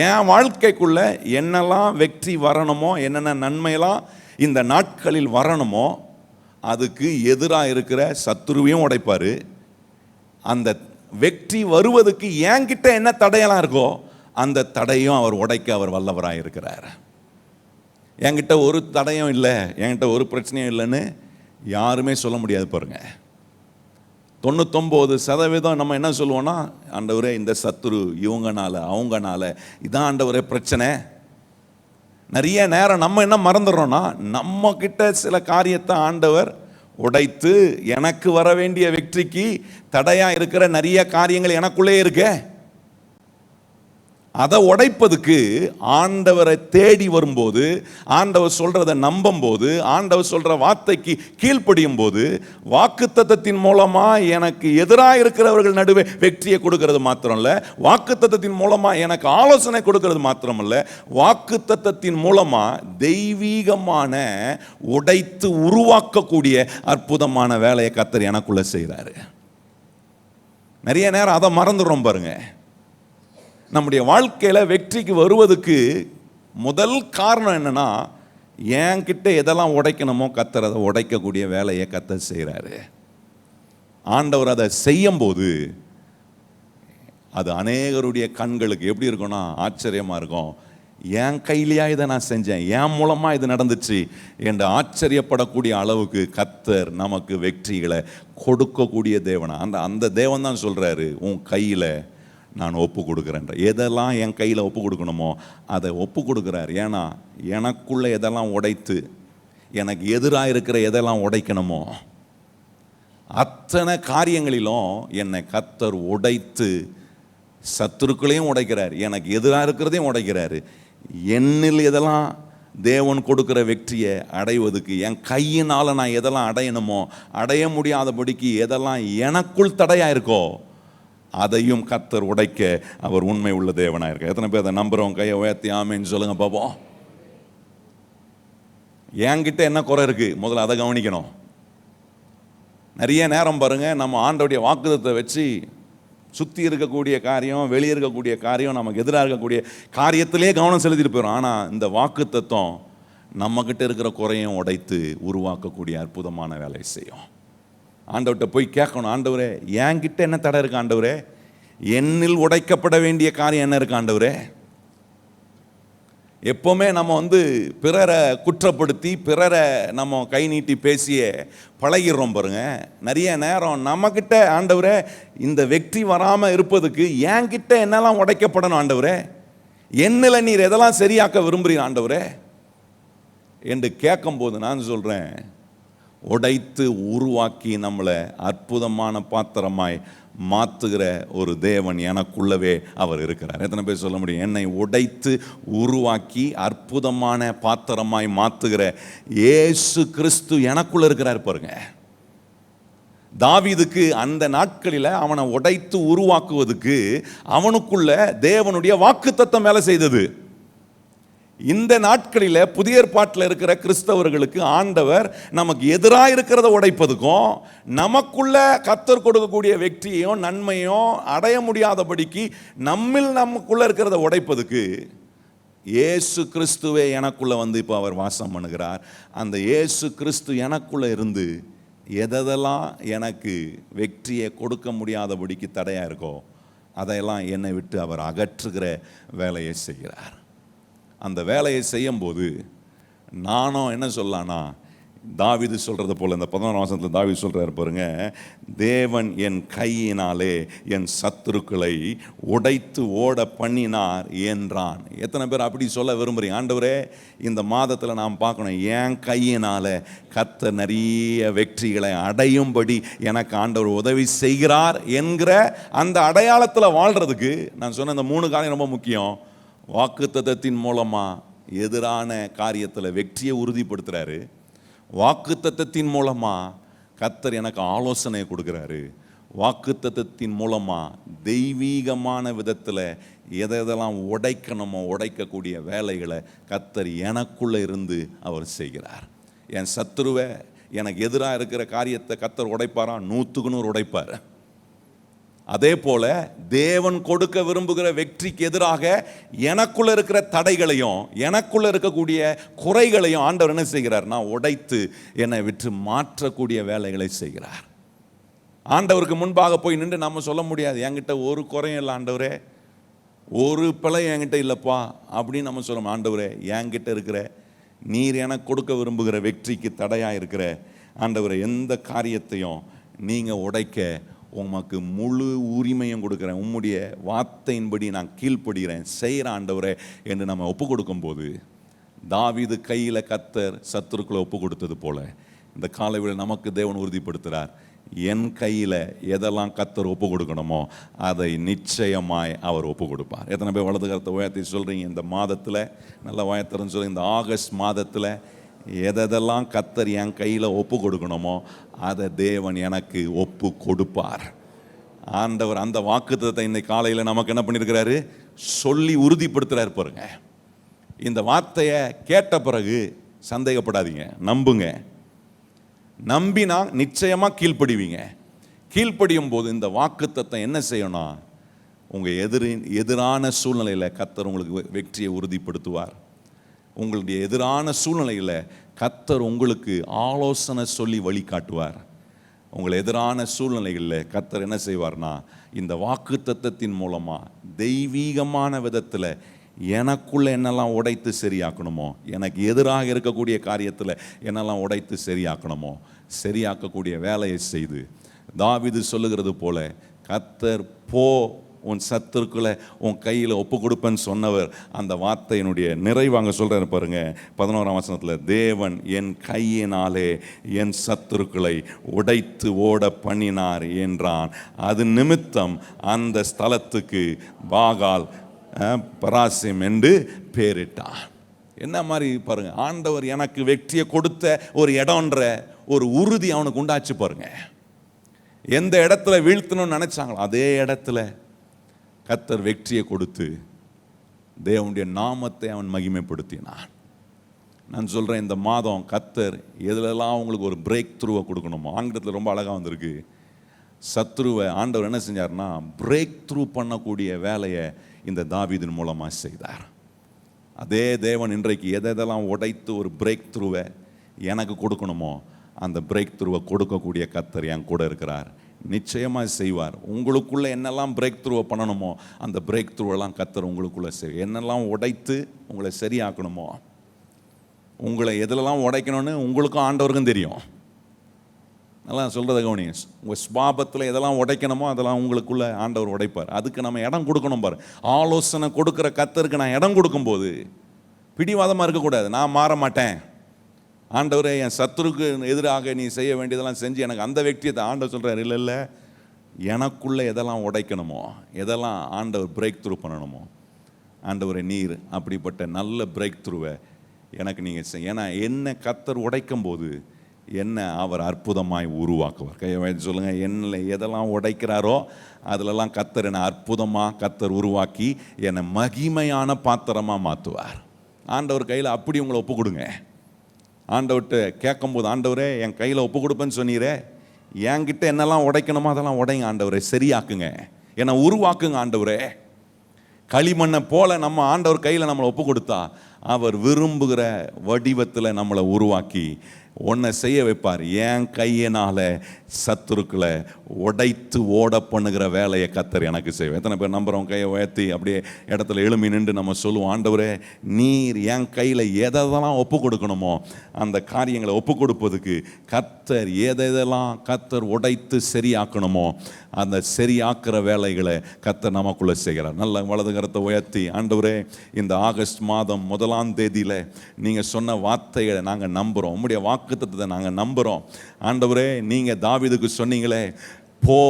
என் வாழ்க்கைக்குள்ள என்னெல்லாம் வெற்றி வரணுமோ, என்னென்ன நன்மையெல்லாம் இந்த நாட்களில் வரணுமோ, அதுக்கு எதிராக இருக்கிற சத்துருவையும் உடைப்பாரு. அந்த வெற்றி வருவதுக்கு என்கிட்ட என்ன தடையெல்லாம் இருக்கோ அந்த தடையும் அவர் உடைக்க அவர் வல்லவராக இருக்கிறார். என்கிட்ட ஒரு தடையும் இல்லை, என்கிட்ட ஒரு பிரச்சனையும் இல்லைன்னு யாருமே சொல்ல முடியாது பாருங்க. 99% நம்ம என்ன சொல்லுவோம்னா, ஆண்டவரே இந்த சத்துரு இவங்கனால அவங்கனால இதான் ஆண்டவரே பிரச்சனை. நிறைய நேரம் நம்ம என்ன மறந்துடுறோம்னா, நம்ம கிட்ட சில காரியத்தை ஆண்டவர் உடைத்து எனக்கு வர வேண்டிய வெற்றிக்கு தடையா இருக்கிற நிறைய காரியங்கள் எனக்குள்ளே இருக்க, அதை உடைப்பதுக்கு ஆண்டவரை தேடி வரும்போது, ஆண்டவர் சொல்றதை நம்பும் போது, ஆண்டவர் சொல்ற வார்த்தைக்கு கீழ்ப்படியும் போது, வாக்குத்தத்தத்தின் மூலமா எனக்கு எதிராக இருக்கிறவர்கள் நடுவே வெற்றியை கொடுக்கிறது மாத்திரம் இல்ல, வாக்குத்தத்தத்தின் மூலமா எனக்கு ஆலோசனை கொடுக்கிறது மாத்திரம் இல்ல, வாக்குத்தத்தத்தின் மூலமா தெய்வீகமான உடைத்து உருவாக்கக்கூடிய அற்புதமான வேலையை கர்த்தர் எனக்குள்ள செய்கிறாரு. நிறைய நேரம் அதை மறந்துடுறோம் பாருங்க. நம்முடைய வாழ்க்கையில வெற்றிக்கு வருவதுக்கு முதல் காரணம் என்னன்னா, என்கிட்ட எதெல்லாம் உடைக்கணுமோ கர்த்தர் அதை உடைக்கக்கூடிய வேலையை கர்த்தர் செய்கிறாரு. ஆண்டவர் அதை செய்யும் போது அது அநேகருடைய கண்களுக்கு எப்படி இருக்கும்னா ஆச்சரியமா இருக்கும். என் கையிலையா இதை நான் செஞ்சேன், என் மூலமா இது நடந்துச்சு என்று ஆச்சரியப்படக்கூடிய அளவுக்கு கர்த்தர் நமக்கு வெற்றிகளை கொடுக்கக்கூடிய தேவனா. அந்த தேவன் தான் சொல்றாரு, உன் கையில நான் ஒப்பு கொடுக்குறேன். எதெல்லாம் என் கையில் ஒப்பு கொடுக்கணுமோ அதை ஒப்பு கொடுக்குறார். ஏன்னா எனக்குள்ள எதெல்லாம் உடைத்து எனக்கு எதிராக இருக்கிற எதெல்லாம் உடைக்கணுமோ அத்தனை காரியங்களிலும் என்னை கர்த்தர் உடைத்து சத்துருக்களையும் உடைக்கிறார், எனக்கு எதிராக இருக்கிறதையும் உடைக்கிறாரு. என்னில் எதெல்லாம் தேவன் கொடுக்கிற வெற்றியை அடைவதுக்கு என் கையினால் நான் எதெல்லாம் அடையணுமோ, அடைய முடியாதபடிக்கு எதெல்லாம் எனக்குள் தடையாக இருக்கோ அதையும் கர்த்தர் உடைக்க அவர் உண்மை உள்ள தேவனாக இருக்க. எத்தனை பேர் அதை நம்புறோம்? கையை உயர்த்தி ஆமேன்னு சொல்லுங்க பாப்போம். என்கிட்ட என்ன குறை இருக்கு, முதல்ல அதை கவனிக்கணும். நிறைய நேரம் பாருங்க, நம்ம ஆண்டவருடைய வாக்குத்தத்தை வச்சு சுற்றி இருக்கக்கூடிய காரியம், வெளியே இருக்கக்கூடிய காரியம், நமக்கு எதிராக இருக்கக்கூடிய காரியத்திலே கவனம் செலுத்திட்டு போயிடும். ஆனால் இந்த வாக்குத்தத்தம் நம்மக்கிட்ட இருக்கிற குறையும் உடைத்து உருவாக்கக்கூடிய அற்புதமான வேலை செய்யும். ஆண்டவர்கிட்ட போய் கேட்கணும், ஆண்டவரே என்கிட்ட என்ன தடை இருக்கு ஆண்டவரே, என்னில் உடைக்கப்பட வேண்டிய காரியம் என்ன இருக்கு ஆண்டவரே. எப்போவுமே நம்ம பிறரை குற்றப்படுத்தி பிறரை நம்ம கை நீட்டி பேசிய பழகிடுறோம் பாருங்க. நிறைய நேரம் நம்மக்கிட்ட ஆண்டவரே இந்த வெற்றி வராமல் இருப்பதுக்கு என்கிட்ட என்னெல்லாம் உடைக்கப்படணும் ஆண்டவரே, என்னில் நீர் எதெல்லாம் சரியாக்க விரும்புகிறீங்க ஆண்டவரே என்று கேட்கும்போது நான் சொல்கிறேன், உடைத்து உருவாக்கி நம்மளை அற்புதமான பாத்திரமாய் மாற்றுகிற ஒரு தேவன் எனக்குள்ளவே அவர் இருக்கிறார். எத்தனை பேர் சொல்ல முடியும், என்னை உடைத்து உருவாக்கி அற்புதமான பாத்திரமாய் மாற்றுகிற இயேசு கிறிஸ்து எனக்குள்ள இருக்கிறார் பாருங்க. தாவீதுக்கு அந்த நாட்களில் அவனை உடைத்து உருவாக்குவதுக்கு அவனுக்குள்ள தேவனுடைய வாக்குத்தத்தம் வேலை செய்தது. இந்த நாட்களில் புதிய ஏற்பாட்டில் இருக்கிற கிறிஸ்தவர்களுக்கு ஆண்டவர் நமக்கு எதிராக இருக்கிறத உடைப்பதுக்கும் நமக்குள்ள கர்த்தர் கொடுக்கக்கூடிய வெற்றியையும் நன்மையும் அடைய முடியாதபடிக்கு நமக்குள்ள இருக்கிறத உடைப்பதுக்கு இயேசு கிறிஸ்துவே எனக்குள்ள வந்து இப்போ அவர் வாசம் பண்ணுகிறார். அந்த இயேசு கிறிஸ்து எனக்குள்ள இருந்து எதெல்லாம் எனக்கு வெற்றியை கொடுக்க முடியாதபடிக்கு தடையாக இருக்கோ அதையெல்லாம் என்னை விட்டு அவர் அகற்றுகிற வேலையை செய்கிறார். அந்த வேலையை செய்யும்போது நானும் என்ன சொல்லலான்னா, தாவீது சொல்கிறது போல், இந்த 11ஆம் வசனத்தில் தாவீது சொல்கிறார் பாருங்க, தேவன் என் கையினாலே என் சத்துருக்களை உடைத்து ஓட பண்ணினார் என்றான். எத்தனை பேர் அப்படி சொல்ல விரும்புகிறீங்க? ஆண்டவரே, இந்த மாதத்தில் நாம் பார்க்கணும், என் கையினால் கர்த்தர் நிறைய வெற்றிகளை அடையும்படி எனக்கு ஆண்டவர் உதவி செய்கிறார் என்கிற அந்த அடையாளத்தில் வாழ்கிறதுக்கு நான் சொன்ன இந்த 3 காரியம் ரொம்ப முக்கியம். வாக்குத்தத்தத்தின் மூலமாக எதிரான காரியத்தில் வெற்றியை உறுதிப்படுத்துகிறாரு. வாக்குத்தத்தத்தின் மூலமாக கர்த்தர் எனக்கு ஆலோசனை கொடுக்குறாரு. வாக்குத்தத்தத்தின் மூலமாக தெய்வீகமான விதத்தில் எதெல்லாம் உடைக்கணுமோ உடைக்கக்கூடிய வேலைகளை கர்த்தர் எனக்குள்ளே இருந்து அவர் செய்கிறார். என் சத்துருவை, எனக்கு எதிராக இருக்கிற காரியத்தை கர்த்தர் உடைப்பாரா? 100க்கு 100 உடைப்பார். அதே போல தேவன் கொடுக்க விரும்புகிற வெற்றிக்கு எதிராக எனக்குள்ள இருக்கிற தடைகளையும் எனக்குள்ள இருக்கக்கூடிய குறைகளையும் ஆண்டவர் என்ன செய்கிறார்? நான் உடைத்து என்னை விட்டு மாற்றக்கூடிய வேலைகளை செய்கிறார். ஆண்டவருக்கு முன்பாக போய் நின்று நம்ம சொல்ல முடியாது, என்கிட்ட ஒரு குறையும் இல்லை ஆண்டவரே, ஒரு பிழை என்கிட்ட இல்லைப்பா அப்படின்னு நம்ம சொல்லணும். ஆண்டவரே, என்கிட்ட இருக்கிற நீர் எனக்கு கொடுக்க விரும்புகிற வெற்றிக்கு தடையாக இருக்கிற ஆண்டவரே, எந்த காரியத்தையும் நீங்கள் உடைக்க உமக்கு முழு உரிமையும் கொடுக்குறேன், உம்முடைய வார்த்தையின்படி நான் கீழ்ப்படுகிறேன், செய்கிற ஆண்டவரே என்று நம்ம ஒப்பு கொடுக்கும்போது, தாவீது கையில் கர்த்தர் சத்துருக்களை ஒப்பு கொடுத்தது போல இந்த காலையில் நமக்கு தேவன் உறுதிப்படுத்துகிறார், என் கையில் எதெல்லாம் கர்த்தர் ஒப்பு கொடுக்கணுமோ அதை நிச்சயமாய் அவர் ஒப்பு கொடுப்பார். எத்தனை பேர் வலது கரத்தை உயர்த்தி சொல்கிறீங்க? இந்த மாதத்தில் நல்ல உயர்த்தறன்னு சொல்லி, இந்த ஆகஸ்ட் மாதத்தில் எதெல்லாம் கர்த்தர் என் கையில் ஒப்பு கொடுக்கணுமோ அதை தேவன் எனக்கு ஒப்பு கொடுப்பார். ஆண்டவர் அந்த வாக்குத்தத்தத்தை இன்னைக்கு காலையில் நமக்கு என்ன பண்ணியிருக்கிறாரு? சொல்லி உறுதிப்படுத்துகிறாரு பாருங்க. இந்த வார்த்தையை கேட்ட பிறகு சந்தேகப்படாதீங்க, நம்புங்க. நம்பினா நிச்சயமாக கீழ்ப்படிவீங்க. கீழ்ப்படியும் போது இந்த வாக்குத்தத்தம் என்ன செய்யணும்? உங்கள் எதிரான சூழ்நிலையில் கர்த்தர் உங்களுக்கு வெற்றியை உறுதிப்படுத்துவார். உங்களுடைய எதிரான சூழ்நிலையில் கர்த்தர் உங்களுக்கு ஆலோசனை சொல்லி வழிகாட்டுவார். உங்கள் எதிரான சூழ்நிலைகளில் கர்த்தர் என்ன செய்வார்னா, இந்த வாக்குத்தத்தத்தின் மூலமாக தெய்வீகமான விதத்தில் எனக்குள்ளே என்னெல்லாம் உடைத்து சரியாக்கணுமோ, எனக்கு எதிராக இருக்கக்கூடிய காரியத்தில் என்னெல்லாம் உடைத்து சரியாக்கணுமோ சரியாக்கக்கூடிய வேலையை செய்து, தாவீது சொல்லுகிறது போல, கர்த்தர் போ, உன் சத்துருக்களை உன் கையில் ஒப்பு கொடுப்பேன்னு சொன்னவர் அந்த வார்த்தையினுடைய நிறைவாங்க சொல்கிறார் பாருங்க. 11ஆம் வசனத்தில், தேவன் என் கையினாலே என் சத்துருக்களை உடைத்து ஓட பண்ணினார் என்றான். அது நிமித்தம் அந்த ஸ்தலத்துக்கு பாகால் பராசிம் என்று பேரிட்டான். என்ன மாதிரி பாருங்க, ஆண்டவர் எனக்கு வெற்றியை கொடுத்த ஒரு இடம்ன்ற ஒரு உறுதி அவனுக்கு உண்டாச்சு பாருங்க. எந்த இடத்துல வீழ்த்தணும்னு நினைச்சாங்களோ அதே இடத்துல கர்த்தர் வெற்றியை கொடுத்து தேவனுடைய நாமத்தை அவன் மகிமைப்படுத்தினான். நான் சொல்கிறேன், இந்த மாதம் கர்த்தர் எதுலெல்லாம் அவங்களுக்கு ஒரு பிரேக் த்ரூவை கொடுக்கணுமோ, ஆங்கிலத்தில் ரொம்ப அழகாக வந்திருக்கு, சத்ருவை ஆண்டவர் என்ன செஞ்சார்னா பிரேக் த்ரூ பண்ணக்கூடிய வேலையை இந்த தாவீதின் மூலமாக செய்தார். அதே தேவன் இன்றைக்கு எதெல்லாம் உடைத்து ஒரு பிரேக் த்ரூவை எனக்கு கொடுக்கணுமோ அந்த பிரேக் த்ரூவை கொடுக்கக்கூடிய கர்த்தர் என் கூட இருக்கிறார். நிச்சயமாக செய்வார். உங்களுக்குள்ளே என்னெல்லாம் பிரேக் த்ரூவை பண்ணணுமோ அந்த பிரேக் த்ரூவெல்லாம் கர்த்தர் உங்களுக்குள்ளே என்னெல்லாம் உடைத்து உங்களை சரியாக்கணுமோ, உங்களை எதிலெல்லாம் உடைக்கணும்னு உங்களுக்கும் ஆண்டவருக்கும் தெரியும். நல்லா சொல்கிறத கவனிங்க. உங்கள் ஸ்வாபத்தில் எதெல்லாம் உடைக்கணுமோ அதெல்லாம் உங்களுக்குள்ளே ஆண்டவர் உடைப்பார். அதுக்கு நம்ம இடம் கொடுக்கணும் பாரு. ஆலோசனை கொடுக்குற கர்த்தருக்கு நான் இடம் கொடுக்கும்போது பிடிவாதமாக இருக்கக்கூடாது. நான் மாற மாட்டேன் ஆண்டவரே, என் சத்துருக்கு எதிராக நீ செய்ய வேண்டியதெல்லாம் செஞ்சு எனக்கு அந்த வெற்றியை ஆண்டவர் சொல்கிறார். இல்லை இல்லை, எனக்குள்ளே எதெல்லாம் உடைக்கணுமோ, எதெல்லாம் ஆண்டவர் பிரேக் த்ரூ பண்ணணுமோ, ஆண்டவரை நீர் அப்படிப்பட்ட நல்ல பிரேக் த்ரூவை எனக்கு நீங்கள் செய்ய. ஏன்னா என்ன கர்த்தர் உடைக்கும் போது என்ன அவர் அற்புதமாய் உருவாக்குவார். கையை வைத்து சொல்லுங்கள், என்னை எதெல்லாம் உடைக்கிறாரோ அதிலெல்லாம் கர்த்தர் என்னை அற்புதமாக கர்த்தர் உருவாக்கி என்னை மகிமையான பாத்திரமாக மாற்றுவார். ஆண்டவர் கையில் அப்படி உங்களை ஒப்பு கொடுங்க. ஆண்டவர்கிட்ட கேட்கும்போது, ஆண்டவரே என் கையில் ஒப்பு கொடுப்பேன்னு சொன்னீரே, என்கிட்ட என்னெல்லாம் உடைக்கணுமோ அதெல்லாம் உடைங்க ஆண்டவரே, சரியாக்குங்க, என்னை உருவாக்குங்க ஆண்டவரே. களிமண்ணை போல நம்ம ஆண்டவர் கையில் நம்மளை ஒப்பு கொடுத்தா அவர் விரும்புகிற வடிவத்தில் நம்மளை உருவாக்கி ஒன்றை செய்ய வைப்பார். என் கையினால சத்துருக்களை உடைத்து ஓட பண்ணுகிற வேலையை கர்த்தர் எனக்கு செய்வேன். எத்தனை பேர் நம்புறோம்? கையை உயர்த்தி அப்படியே இடத்துல எழுமி நின்று நம்ம சொல்லுவோம், ஆண்டவரே நீர் என் கையில் எதெல்லாம் ஒப்பு கொடுக்கணுமோ அந்த காரியங்களை ஒப்பு கொடுப்பதுக்கு கர்த்தர் எதெல்லாம் கர்த்தர் உடைத்து சரியாக்கணுமோ அந்த சரியாக்குற வேலைகளை கர்த்தர் நமக்குள்ளே செய்கிறார். நல்ல வலது கரத்தை உயர்த்தி, ஆண்டவரே இந்த ஆகஸ்ட் மாதம் 1ஆம் தேதியில் நீங்கள் சொன்ன வார்த்தைகளை நாங்கள் நம்புகிறோம், உம்முடைய வாக்குத்தத்தத்தை நாங்கள் நம்புகிறோம். ஆண்டவரே நீங்கள் தாவீதுக்கு சொன்னீங்களே, போ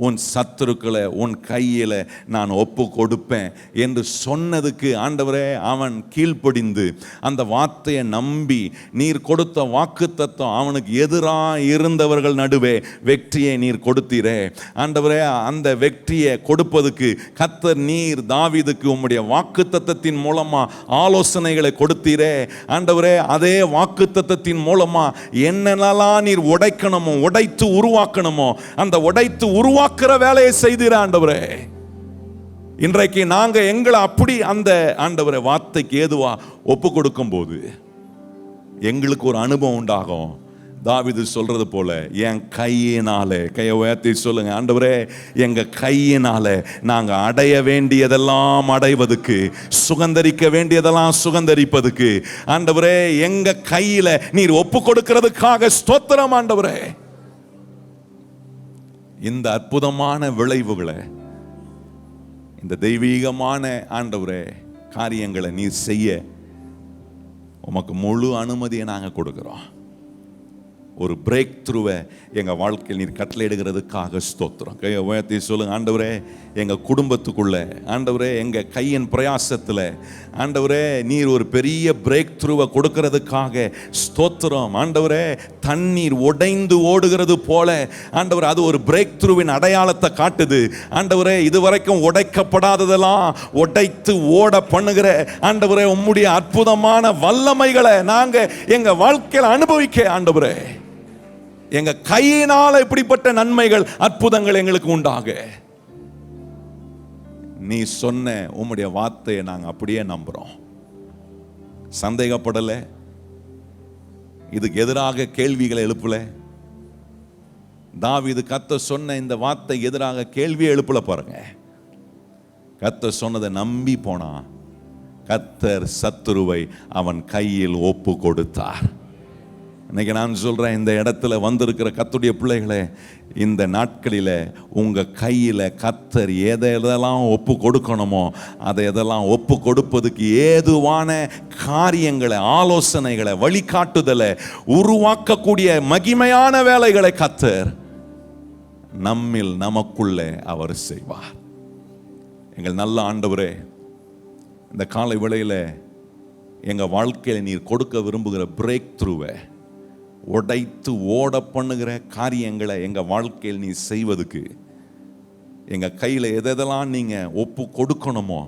உன் சத்துருக்களை உன் கையில் நான் ஒப்பு கொடுப்பேன் என்று சொன்னதுக்கு ஆண்டவரே அவன் கீழ்ப்படிந்து அந்த வார்த்தையை நம்பி நீர் கொடுத்த வாக்குத்தத்தம் அவனுக்கு எதிராக இருந்தவர்கள் நடுவே வெற்றியை நீர் கொடுத்தீரே ஆண்டவரே. அந்த வெற்றியை கொடுப்பதுக்கு கர்த்தர் நீர் தாவீதுக்கு உம்முடைய வாக்குத்தத்தத்தின் மூலமாக ஆலோசனைகளை கொடுத்தீரே ஆண்டவரே. அதே வாக்குத்தத்தத்தின் மூலமாக என்னென்னலாம் நீர் உடைக்கணுமோ உடைத்து உருவாக்கணுமோ அந்த உருவாக்குற வேலையை செய்தீர் ஆண்டவரே. இன்றைக்கு நாங்க எங்களை அப்படி அந்த ஆண்டவரே வார்த்தைக்கு ஏதுவா ஒப்பு கொடுக்கும் போது எங்களுக்கு ஒரு அனுபவம் உண்டாகும். தாவீது சொல்றது போல, என் கையினாலே, கையை உயர்த்தி சொல்லுங்க, ஆண்டவரே எங்க கையினாலே நாங்க அடைய வேண்டியதெல்லாம் அடைவதற்கு, சுகந்தரிக்க வேண்டியதெல்லாம் சுகந்தரிப்பதுக்கு ஆண்டவரே எங்க கையில நீர் ஒப்பு கொடுக்கிறதுக்காக ஸ்தோத்திரம் ஆண்டவரே. இந்த அற்புதமான விளைவுகளை, இந்த தெய்வீகமான ஆண்டவரே காரியங்களை நீர் செய்ய உமக்கு முழு அனுமதியை நாங்கள் கொடுக்கிறோம். ஒரு பிரேக் த்ரூவை எங்கள் வாழ்க்கையில் நீர் கட்டளையிடுகிறதுக்காக ஸ்தோத்திரம். கையை உயர்த்தி சொல்லுங்க, ஆண்டவரே எங்கள் குடும்பத்துக்குள்ள, ஆண்டவரே எங்கள் கையின் பிரயாசத்தில் ஆண்டவரே நீர் ஒரு பெரிய பிரேக் த்ரூவை கொடுக்கிறதுக்காக ஸ்தோத்திரம். ஆண்டவரே தண்ணீர் உடைந்து ஓடுகிறது போல ஆண்டவரே அது ஒரு பிரேக் த்ரூவின் அடையாளத்தை காட்டுது. ஆண்டவரே இதுவரைக்கும் உடைக்கப்படாததெல்லாம் உடைத்து ஓட பண்ணுகிற ஆண்டவரே உம்முடைய அற்புதமான வல்லமைகளை நாங்கள் எங்கள் வாழ்க்கையில் அனுபவிக்க ஆண்டவரே எங்க கையினால் இப்படிப்பட்ட நன்மைகள் அற்புதங்கள் எங்களுக்கு உண்டாக நீ சொன்ன உம்முடைய வார்த்தையை நாங்கள் அப்படியே நம்புறோம். சந்தேகப்படலை, இதுக்கு எதிராக கேள்விகளை எழுப்பல. தாவீது கர்த்தர் சொன்ன இந்த வார்த்தை எதிராக கேள்வியை எழுப்பல. பாருங்க, கர்த்தர் சொன்னதை நம்பி போனா கர்த்தர் சத்துருவை அவன் கையில் ஒப்பு கொடுத்தார். இன்னைக்கு நான் சொல்றேன், இந்த இடத்துல வந்திருக்கிற கர்த்தருடைய பிள்ளைகளே, இந்த நாட்களில் உங்க கையில் கர்த்தர் எதெல்லாம் ஒப்பு கொடுக்கணுமோ அதை எதெல்லாம் ஒப்பு கொடுப்பதுக்கு ஏதுவான காரியங்களை, ஆலோசனைகளை, வழிகாட்டுதலை உருவாக்கக்கூடிய மகிமையான வேலைகளை கர்த்தர் நம்மில் நமக்குள்ளே அவர் செய்வார். எங்கள் நல்ல ஆண்டவரே, இந்த காலை வேளையில் எங்கள் வாழ்க்கையில் நீர் கொடுக்க விரும்புகிற பிரேக் த்ரூவை, உடைத்து ஓட பண்ணுகிற காரியங்களை எங்கள் வாழ்க்கையில் நீ செய்வதுக்கு எங்கள் கையில் எதெல்லாம் நீங்கள் ஒப்பு கொடுக்கணுமோ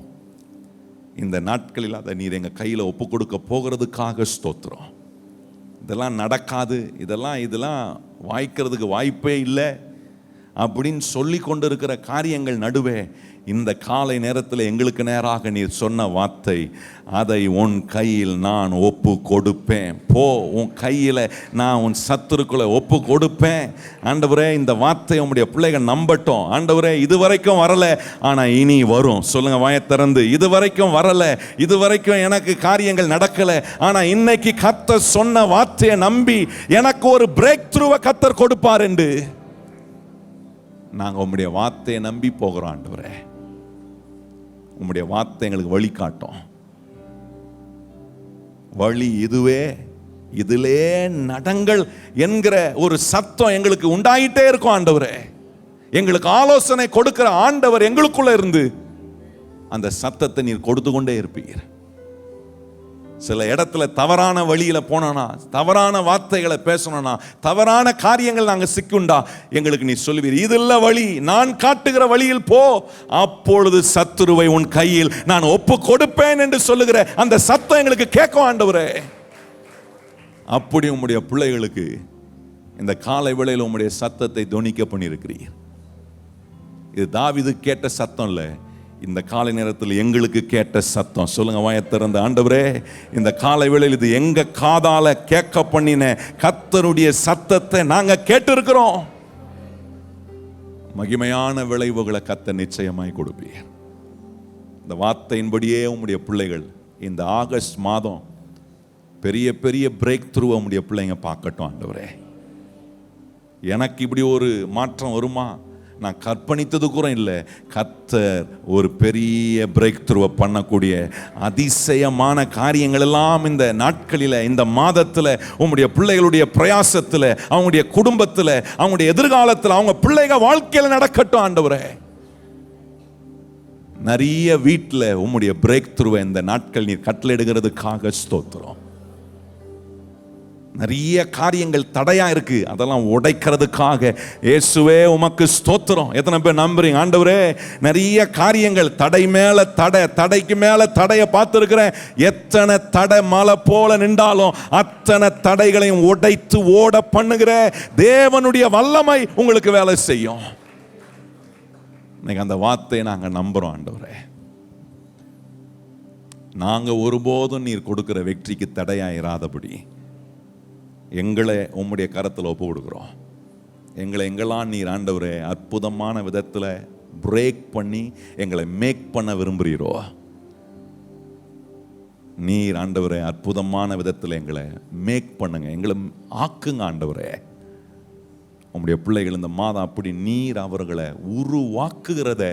இந்த நாட்களில் அதை நீர் எங்கள் கையில் ஒப்பு கொடுக்க போகிறதுக்காக ஸ்தோத்திரம். இதெல்லாம் நடக்காது, இதெல்லாம் வாய்க்கிறதுக்கு வாய்ப்பே இல்லை அப்படின்னு சொல்லி கொண்டு இருக்கிற காரியங்கள் நடுவே இந்த காலை நேரத்தில் எங்களுக்கு நேராக நீர் சொன்ன வார்த்தை, அதை உன் கையில் நான் ஒப்பு கொடுப்பேன். போ, உன் கையில் நான் உன் சத்துருக்களை ஒப்பு கொடுப்பேன். ஆண்டவரே இந்த வார்த்தை உம்முடைய பிள்ளைகள் நம்பட்டும். ஆண்டவரே இதுவரைக்கும் வரலை, ஆனால் இனி வரும். சொல்லுங்க வாயை திறந்து, இதுவரைக்கும் வரலை, இதுவரைக்கும் எனக்கு காரியங்கள் நடக்கலை, ஆனால் இன்னைக்கு கர்த்தர் சொன்ன வார்த்தையை நம்பி எனக்கு ஒரு பிரேக் த்ரூவை கர்த்தர் கொடுப்பார் என்று நாங்கள் உம்முடைய வார்த்தையை நம்பி போகிறோம். ஆண்டவரே உம்முடைய வார்த்தை எங்களுக்கு வழி காட்டும். வழி இதுவே, இதிலே நடங்கள் என்கிற ஒரு சத்தம் எங்களுக்கு உண்டாயிட்டே இருக்கும். ஆண்டவரே எங்களுக்கு ஆலோசனை கொடுக்கிற ஆண்டவர் எங்களுக்குள்ள இருந்து அந்த சத்தத்தை நீர் கொடுத்து கொண்டே இருப்பீர். சில இடத்துல தவறான வழியில போனோம்னா, தவறான வார்த்தைகளை பேசணும்னா, தவறான காரியங்கள் நாங்கள் சிக்குண்டா எங்களுக்கு நீ சொல்லுவீர், இதுல்ல வழி, நான் காட்டுகிற வழியில் போ, அப்பொழுது சத்துருவை உன் கையில் நான் ஒப்பு கொடுப்பேன் என்று சொல்லுகிற அந்த சத்தம் எங்களுக்கு கேட்கும். ஆண்டவரே அப்படி உம்முடைய பிள்ளைகளுக்கு இந்த காலை வேளையில் உம்முடைய சத்தத்தை தொனிக்க பண்ணியிருக்கிறீர். இது தாவீது கேட்ட சத்தம் இல்லை, இந்த காலை நேரத்தில் எங்களுக்கு கேட்ட சத்தம். சொல்லுங்க, வாயத்திறந்த ஆண்டவரே, இந்த காலை வேளையில் இது எங்க காதால கேட்க பண்ணின கர்த்தருடைய சத்தத்தை நாங்க கேட்டிருக்கிறோம். மகிமையான விளைவுகளை கர்த்தர் நிச்சயமாய் கொடுப்பீர். இந்த வார்த்தையின்படியே உம்முடைய பிள்ளைகள் இந்த ஆகஸ்ட் மாதம் பெரிய பெரிய பிரேக் த்ரூ உம்முடைய பிள்ளைங்க பார்க்கட்டும். ஆண்டவரே, எனக்கு இப்படி ஒரு மாற்றம் வருமா நான் கற்பணித்தது கூட இல்லை. கர்த்தர் ஒரு பெரிய பிரேக் த்ரூவை பண்ணக்கூடிய அதிசயமான காரியங்கள் எல்லாம் இந்த நாட்களில், இந்த மாதத்தில், உங்களுடைய பிள்ளைகளுடைய பிரயாசத்தில், அவங்களுடைய குடும்பத்தில், அவங்களுடைய எதிர்காலத்தில், அவங்க பிள்ளைங்க வாழ்க்கையில் நடக்கட்டும். ஆண்டவரே, நிறைய வீட்டில் உம்முடைய பிரேக் த்ரூவை இந்த நாட்கள் நீர் கட்டளையிடுகிறதுக்காக ஸ்தோத்திரம். நிறைய காரியங்கள் தடையா இருக்கு, அதெல்லாம் உடைக்கிறதுக்காக இயேசுவே உமக்கு ஸ்தோத்திரம். எத்தனை பேர் நம்புறீங்க? ஆண்டவரே, நிறைய காரியங்கள் தடை மேல தடை, தடைக்கு மேல தடையை பார்த்துருக்கிறேன். எத்தனை தடை மலை போல நின்றாலும் அத்தனை தடைகளையும் உடைத்து ஓட பண்ணுகிற தேவனுடைய வல்லமை உங்களுக்கு வேலை செய்யும். இன்னைக்கு அந்த வார்த்தையை நாங்கள் நம்புறோம். ஆண்டவரே, நாங்க ஒருபோதும் நீர் கொடுக்கிற வெற்றிக்கு தடையாயிராதபடி எங்களை உம்முடைய கரத்தில் ஒப்பு கொடுக்குறோம். எங்கெல்லாம் நீர் ஆண்டவரே அற்புதமான விதத்தில் பிரேக் பண்ணி எங்களை மேக் பண்ண விரும்புகிறீரோ, நீர் ஆண்டவரே அற்புதமான விதத்தில் எங்களை மேக் பண்ணுங்க, எங்களை ஆக்குங்க. ஆண்டவரே, உம்முடைய பிள்ளைகள் இந்த மாதம் அப்படி நீர் அவர்களை உருவாக்குகிறத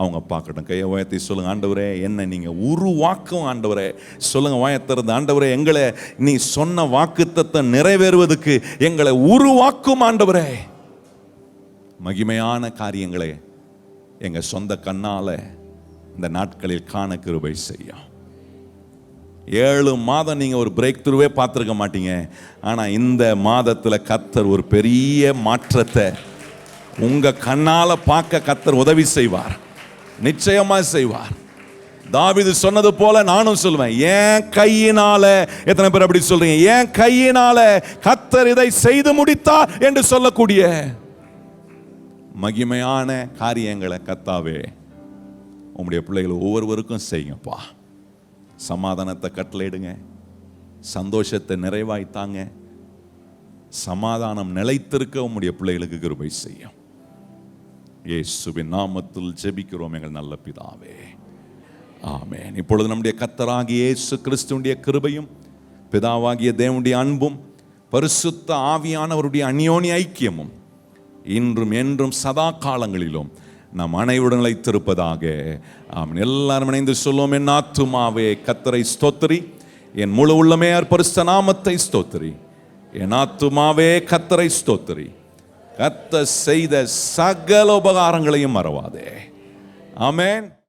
அவங்க பார்க்கட்டும். கையை உயர்த்தி சொல்லுங்க, ஆண்டவரே என்ன நீங்க உருவாக்கும். ஆண்டவரே சொல்லுங்க, வாயத்திறந்து, ஆண்டவரே எங்களை நீ சொன்ன வாக்குத்தத்தை நிறைவேறுவதற்கு எங்களை உருவாக்கும். ஆண்டவரே, மகிமையான காரியங்களை எங்க சொந்த கண்ணால இந்த நாட்களில் காண கிருபை செய்யும். 7 மாதம் நீங்க ஒரு பிரேக் த்ரூவே பார்த்துருக்க மாட்டீங்க. ஆனா இந்த மாதத்துல கர்த்தர் ஒரு பெரிய மாற்றத்தை உங்க கண்ணால பார்க்க கர்த்தர் உதவி செய்வார், நிச்சயமா செய்வார். தாவீது சொன்னது போல நானும் சொல்லுவேன், என் கையினால. எத்தனை பேர் அப்படி சொல்றீங்க? என் கையினால கர்த்தர் இதை செய்து முடித்தார் என்று சொல்லக்கூடிய மகிமையான காரியங்களை கர்த்தாவே உம்முடைய பிள்ளைகள் ஒவ்வொருவருக்கும் செய்யுங்கப்பா. சமாதானத்தை கட்டளையிடுங்க, சந்தோஷத்தை நிறைவாய்த்தாங்க, சமாதானம் நிலைத்திருக்க உம்முடைய பிள்ளைகளுக்கு கிருபை செய்யும். இயேசுவின் நாமத்தில் ஜெபிக்கிறோம் எங்கள் நல்ல பிதாவே, ஆமென். இப்பொழுது நம்முடைய கர்த்தராகிய இயேசு கிறிஸ்துவினுடைய கிருபையும் பிதாவாகிய தேவனுடைய அன்பும் பரிசுத்த ஆவியானவருடைய அந்யோன்ய ஐக்கியமும் இன்றும் என்றும் சதா காலங்களிலும் நம் அனைவருடன் நிலைத்திருப்பதாக. ஆமென். எல்லாரும் இணைந்து சொல்லுவோம், என் ஆத்துமாவே கர்த்தரை ஸ்தோத்திரி, என் முழு உள்ளமே பரிசுத்த நாமத்தை ஸ்தோத்திரி. என் ஆத்துமாவே கர்த்தரை ஸ்தோத்திரி, கர்த்தர் செய்த சகல உபகாரங்களையும் மறவாதே. ஆமென்.